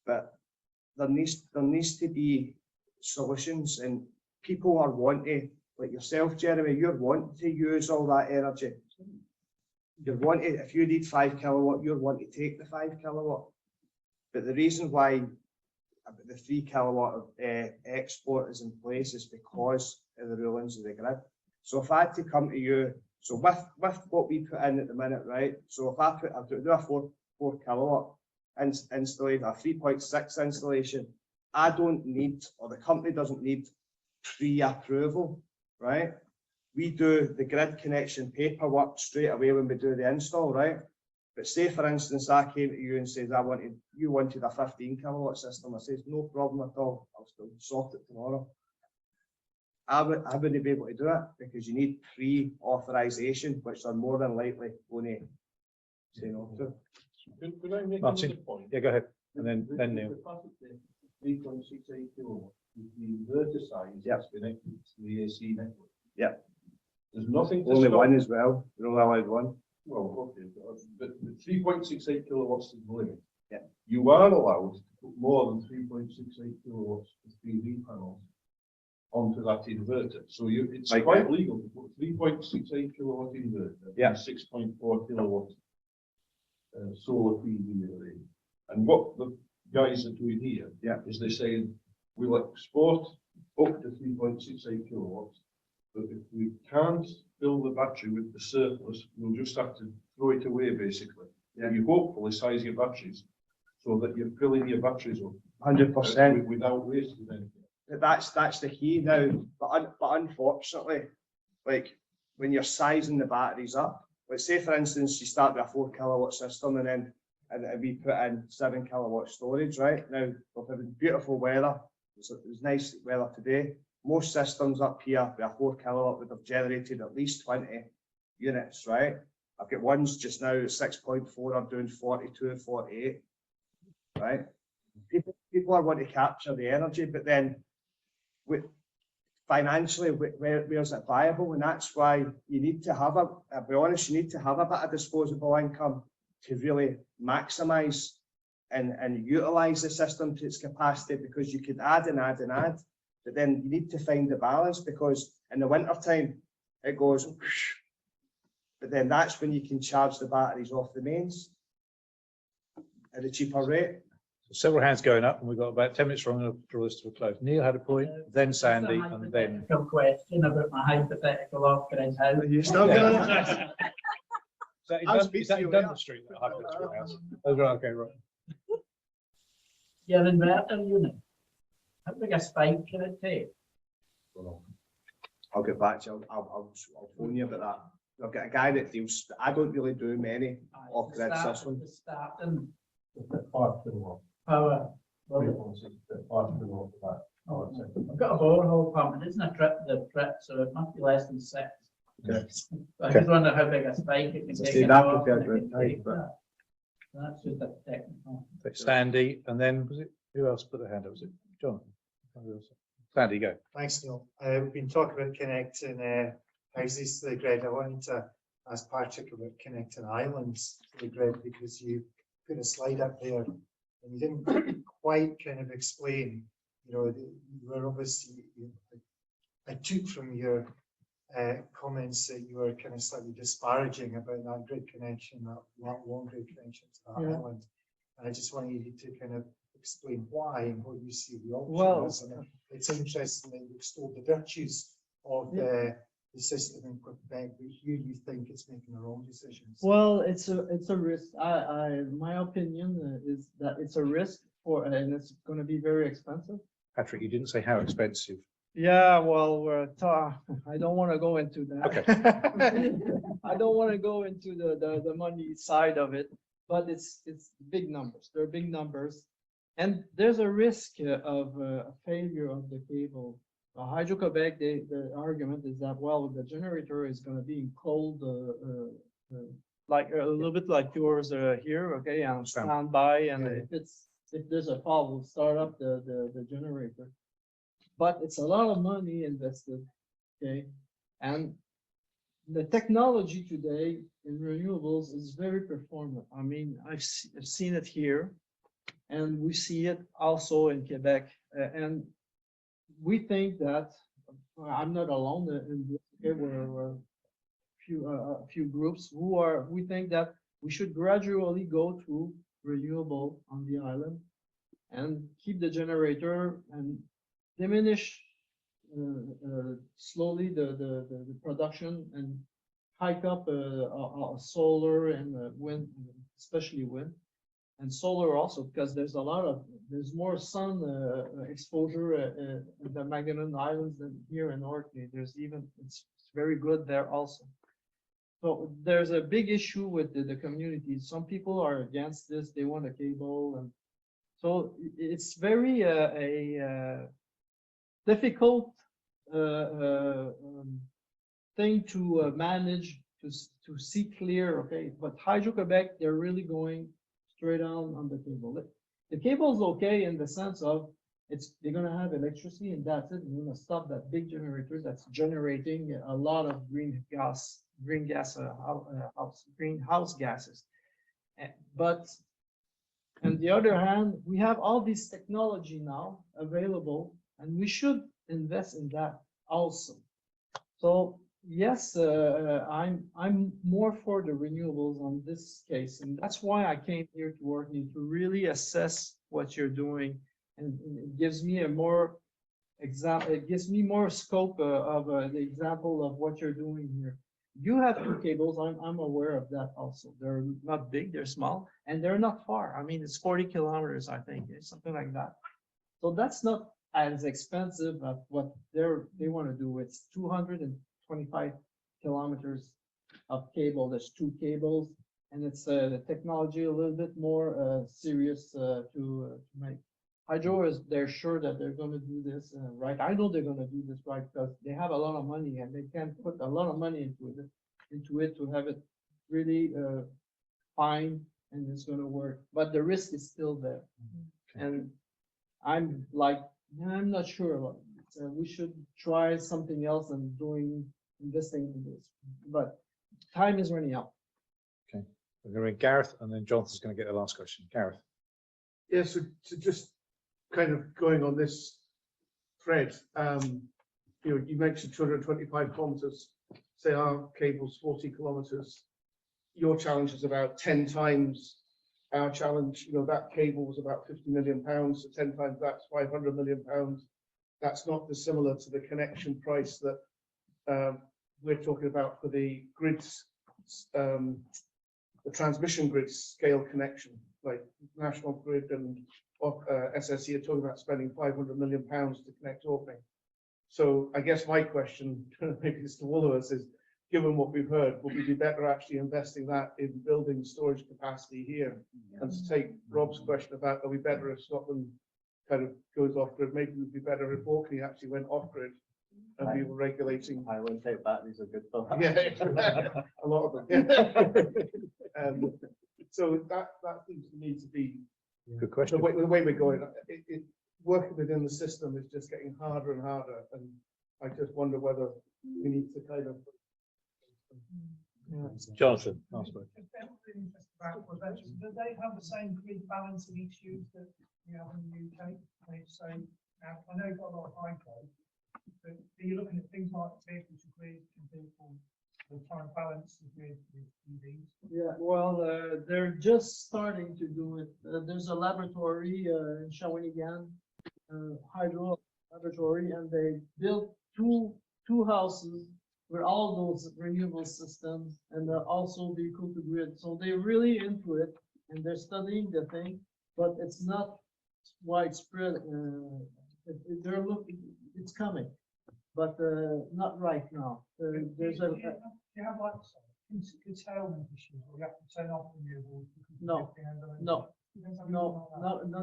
But there needs to be solutions, and people are wanting, like yourself, Jeremy, you're wanting to use all that energy. You're wanting, if you need 5 kilowatt, you're wanting to take the 5 kilowatt. But the reason why the 3 kilowatt of export is in place is because of the rulings of the grid. So if I had to come to you, so with what we put in at the minute, right? So if I do a 4 kilowatt installation, a 3.6 installation, I don't need, or the company doesn't need pre-approval, right? We do the grid connection paperwork straight away when we do the install, right? But say, for instance, I came to you and said, you wanted a 15 kilowatt system. I says, no problem at all. I'll still sort it tomorrow. I wouldn't be able to do it because you need pre-authorization, which they're more than likely going to say no to. Could I make Martin, another point? yeah, go ahead. And then Neil. 3.68 kilowatts is the inverter size that's connected to the AC network. Yeah. There's nothing to Only stop. one as well. You're only allowed one. Well, okay, but the 3.68 kilowatts is the limit. Yeah. You are allowed to put more than 3.68 kilowatts of PV panels onto that inverter. So it's Like quite that. legal to put 3.68 kilowatt inverter. Yeah. And 6.4 kilowatt solar PV array. And what the guys are doing here is they're saying we'll export up to 3.68 kilowatts, but if we can't fill the battery with the surplus, we'll just have to throw it away basically. Yeah. You hopefully size your batteries so that you're filling your batteries up 100%. without wasting anything. That's the key now. But unfortunately, like when you're sizing the batteries up, let's say for instance you start with a 4 kilowatt system and we put in 7 kilowatt storage, right? Now we've had beautiful weather. It was nice weather today. Most systems up here with a 4 kilowatt would have generated at least 20 units, right? I've got ones just now at 6.4 are doing 42, 48, right? People are wanting to capture the energy, but then financially, where's it viable? And that's why you need to have I'll be honest, you need to have a bit of disposable income to really maximise and utilise the system to its capacity, because you could add and add and add, but then you need to find the balance, because in the winter time it goes whoosh, but then that's when you can charge the batteries off the mains at a cheaper rate. Several hands going up, and we've got about 10 minutes. From to draw this to a close. Neil had a point, then Sandy, and then. Hypothetical question about my hypothetical off-grid house. You still going? Is that in Dunn Street? That hypothetical house? Oh, right, okay, right. Your inverter unit, how big a spike can it take? I'll get back to you. I'll phone you about that. I've got a guy that deals. I don't really do many off-grid systems. Starting 5 kilowatt. power. Well, 5 kilowatt for that. I've got a borehole pump, and it's not the trip, so it must be less than 6. Okay. I just wonder how big a spike it can So take. see, it that off, prepared and it with can type, take but- that. That's just a technical. Sandy, and then was it, who else put their hand up? Was it John? Who else? Sandy, go. Thanks, Neil. We've been talking about connecting houses to the grid. I wanted to ask Patrick about connecting islands to the grid, because you put a slide up there and you didn't quite kind of explain, you know, you were obviously, I took from your comments that you were kind of slightly disparaging about that grid connection, that long grid connection to that island. And I just wanted you to kind of explain why and what you see the option is. And it's interesting that you extolled the virtues of the system in Quebec, but here you think it's making the wrong decisions. Well, it's a risk. My opinion is that it's a risk and it's going to be very expensive. Patrick, you didn't say how expensive. Yeah, well, I don't want to go into that. Okay. I don't want to go into the money side of it, but it's big numbers. They're big numbers, and there's a risk of a failure of the cable. Hydro-Quebec, the argument is that, well, the generator is going to be in cold, like a little bit like yours here, okay, on standby, and if there's a fault, we'll start up the generator. but it's a lot of money invested, okay? And the technology today in renewables is very performant. I mean, I've seen it here, and we see it also in Quebec. And we think that, I'm not alone in this, okay, we're a few groups we think that we should gradually go through renewable on the island and keep the generator and diminish slowly the production and hike up solar and wind, especially wind and solar also, because there's more sun exposure in the Magdalen Islands than here in Orkney. It's very good there also. So there's a big issue with the community. Some people are against this. They want a cable, and so it's very difficult thing to manage to see clear. Okay, but Hydro-Québec, they're really going straight on the cable. The cable's okay in the sense of they're gonna have electricity and that's it. You're gonna stop that big generator that's generating a lot of greenhouse gases. But on the other hand, we have all this technology now available, and we should invest in that also. So yes, I'm more for the renewables on this case, and that's why I came here to Orkney to really assess what you're doing, and it gives me it gives me more scope of the example of what you're doing here. You have two cables. I'm aware of that also. They're not big, they're small, and they're not far. I mean, it's 40 kilometers, I think, something like that. So that's not as expensive as what they want to do. It's 225 kilometers of cable. There's two cables, and it's the technology a little bit more serious to make. Hydro they're sure that they're going to do this right. I know they're going to do this right because they have a lot of money and they can put a lot of money into it to have it really fine, and it's going to work. But the risk is still there, and I'm not sure about it. We should try something else than investing in this. But time is running out. Okay, we're going to read Gareth, and then Jonathan's going to get the last question. Gareth. Yeah, so just kind of going on this thread, you mentioned 225 kilometers, say our cable's 40 kilometers. Your challenge is about 10 times our challenge. That cable was about 50 million pounds, so 10 times that's 500 million pounds. That's not dissimilar to the connection price that we're talking about for the grids, the transmission grid scale connection, like National Grid and SSE are talking about spending 500 million pounds to connect Orkney. So I guess my question, maybe it's to all of us, is given what we've heard, would we be better actually investing that in building storage capacity here? And to take Rob's question about, are we better if Scotland kind of goes off grid? Maybe we'd be better if Orkney actually went off grid and we were regulating. I would say batteries are good for that. Yeah, a lot of them. So that seems to me to be Good question. the way we're going. Working within the system is just getting harder and harder, and I just wonder whether we need to kind of. Jonathan, last word. Do they have the same grid balancing issues that we have in the UK? So I know you've got a lot of hydro, but are you looking at things like vehicle to grid and people will try and balance the grid with EVs? Yeah, well, they're just starting to do it. There's a laboratory in Shawinigan, hydro laboratory, and they built two houses with all those renewable systems and also vehicle to grid. So they're really into it and they're studying the thing, but it's not widespread. They're looking, it's coming, but not right now. There's do you have like curtailment issues, or you have to turn off renewables? No, not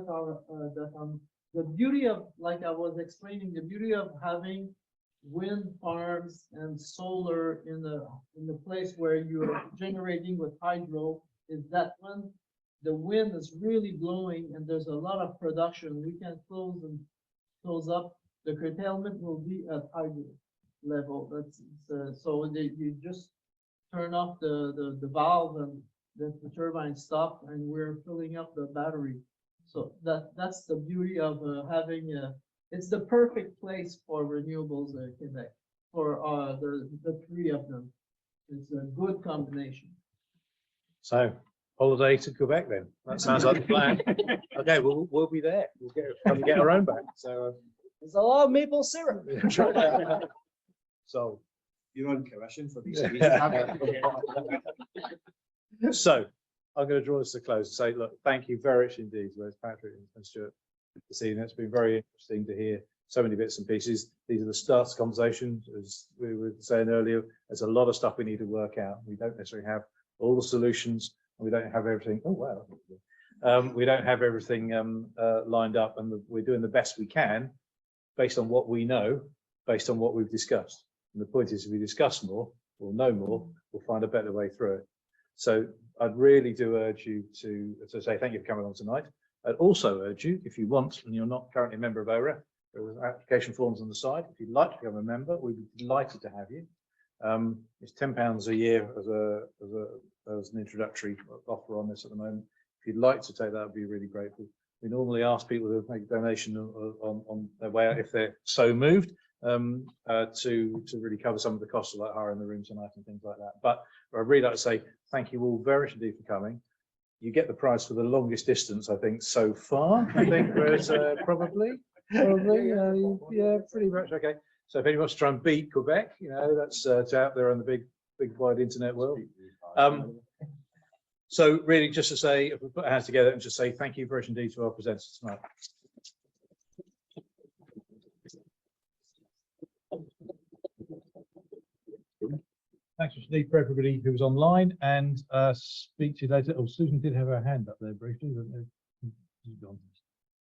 our that the beauty of, like I was explaining, the beauty of having wind farms and solar in the place where you're generating with hydro is that when the wind is really blowing and there's a lot of production, we can close up the curtailment will be at hydro level. That's so you just turn off the valve and the turbine stop, and we're filling up the battery. So that's the beauty of having it's the perfect place for renewables in Quebec for the three of them. It's a good combination. So holiday to Quebec then. That sounds like the plan. Okay, we'll be there. We'll come and get our own back. So There's a lot of maple syrup. so You're on commission for these. so I'm going to draw this to a close and say, look, thank you very much indeed to both Patrick and Stuart this evening. It's been very interesting to hear so many bits and pieces. These are the start of conversations, as we were saying earlier. There's a lot of stuff we need to work out. We don't necessarily have all the solutions, and we don't have everything. Oh wow, we don't have everything lined up, and we're doing the best we can based on what we know, based on what we've discussed. And the point is, if we discuss more or know more, we'll find a better way through it. So I'd really do urge you to say thank you for coming on tonight. I'd also urge you, if you want, and you're not currently a member of OREF, there are application forms on the side. If you'd like to become a member, we'd be delighted to have you. It's £10 a year as an introductory offer on this at the moment. If you'd like to take that, I'd be really grateful. We normally ask people to make a donation on their way out if they're so moved, to really cover some of the costs of like hiring the room tonight and things like that. But I'd really like to say thank you all very much indeed for coming. You get the prize for the longest distance, I think, so far. I think there's probably, yeah, pretty much. Okay. So if anyone wants to try and beat Quebec, you know, that's it's out there on the big wide internet world. So really just to say, if we put our hands together and just say thank you very much indeed to our presenters tonight. Thanks indeed for everybody who was online, and speak to you later. Oh, Susan did have her hand up there briefly.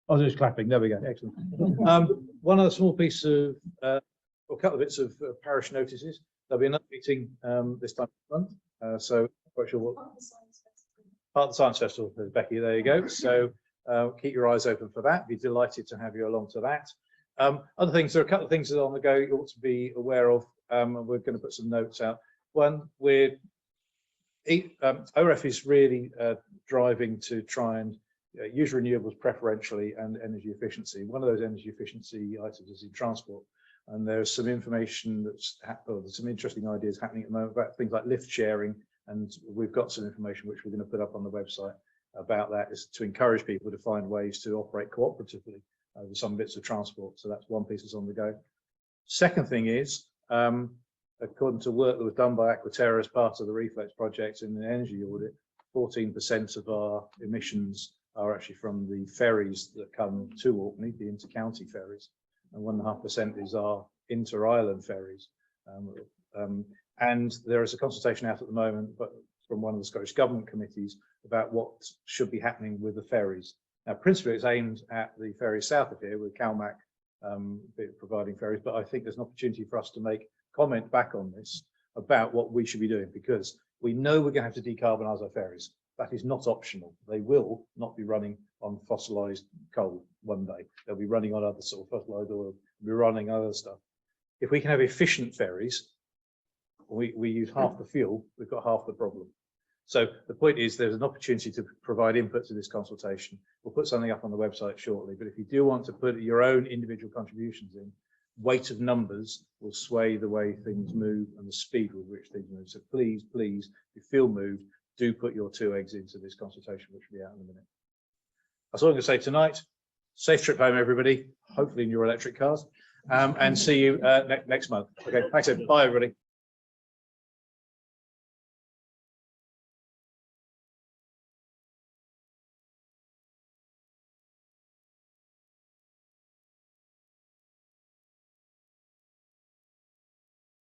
Oh, there's clapping. There we go. Excellent. One other small piece of, or a couple of bits of parish notices. There'll be another meeting this time next month. So quite sure what part of the Science Festival. There's Becky. There you go. So keep your eyes open for that. Be delighted to have you along to that. Other things. There are a couple of things that are on the go you ought to be aware of. And we're going to put some notes out. One, OREF is really driving to try and use renewables preferentially and energy efficiency. One of those energy efficiency items is in transport, and there's some information there's some interesting ideas happening at the moment about things like lift sharing, and we've got some information which we're going to put up on the website about that, is to encourage people to find ways to operate cooperatively with some bits of transport. So that's one piece that's on the go. Second thing is, according to work that was done by Aquaterra as part of the Reflex project in the energy audit, 14% of our emissions are actually from the ferries that come to Orkney, the inter-county ferries, and 1.5% is our inter-island ferries. And there is a consultation out at the moment, but from one of the Scottish Government committees, about what should be happening with the ferries. Now, principally, it's aimed at the ferries south of here, with CalMac providing ferries, but I think there's an opportunity for us to make comment back on this about what we should be doing, because we know we're going to have to decarbonise our ferries. That is not optional. They will not be running on fossilised coal one day. They'll be running on other sort of fossilised oil, be running other stuff. If we can have efficient ferries, we use half the fuel, we've got half the problem. So the point is, there's an opportunity to provide input to this consultation. We'll put something up on the website shortly, but if you do want to put your own individual contributions in, weight of numbers will sway the way things move and the speed with which things move. So please, if you feel moved, do put your 2 eggs into this consultation, which will be out in a minute. That's all I'm going to say tonight. Safe trip home, everybody, hopefully in your electric cars, and see you next month. Okay, thanks, bye everybody.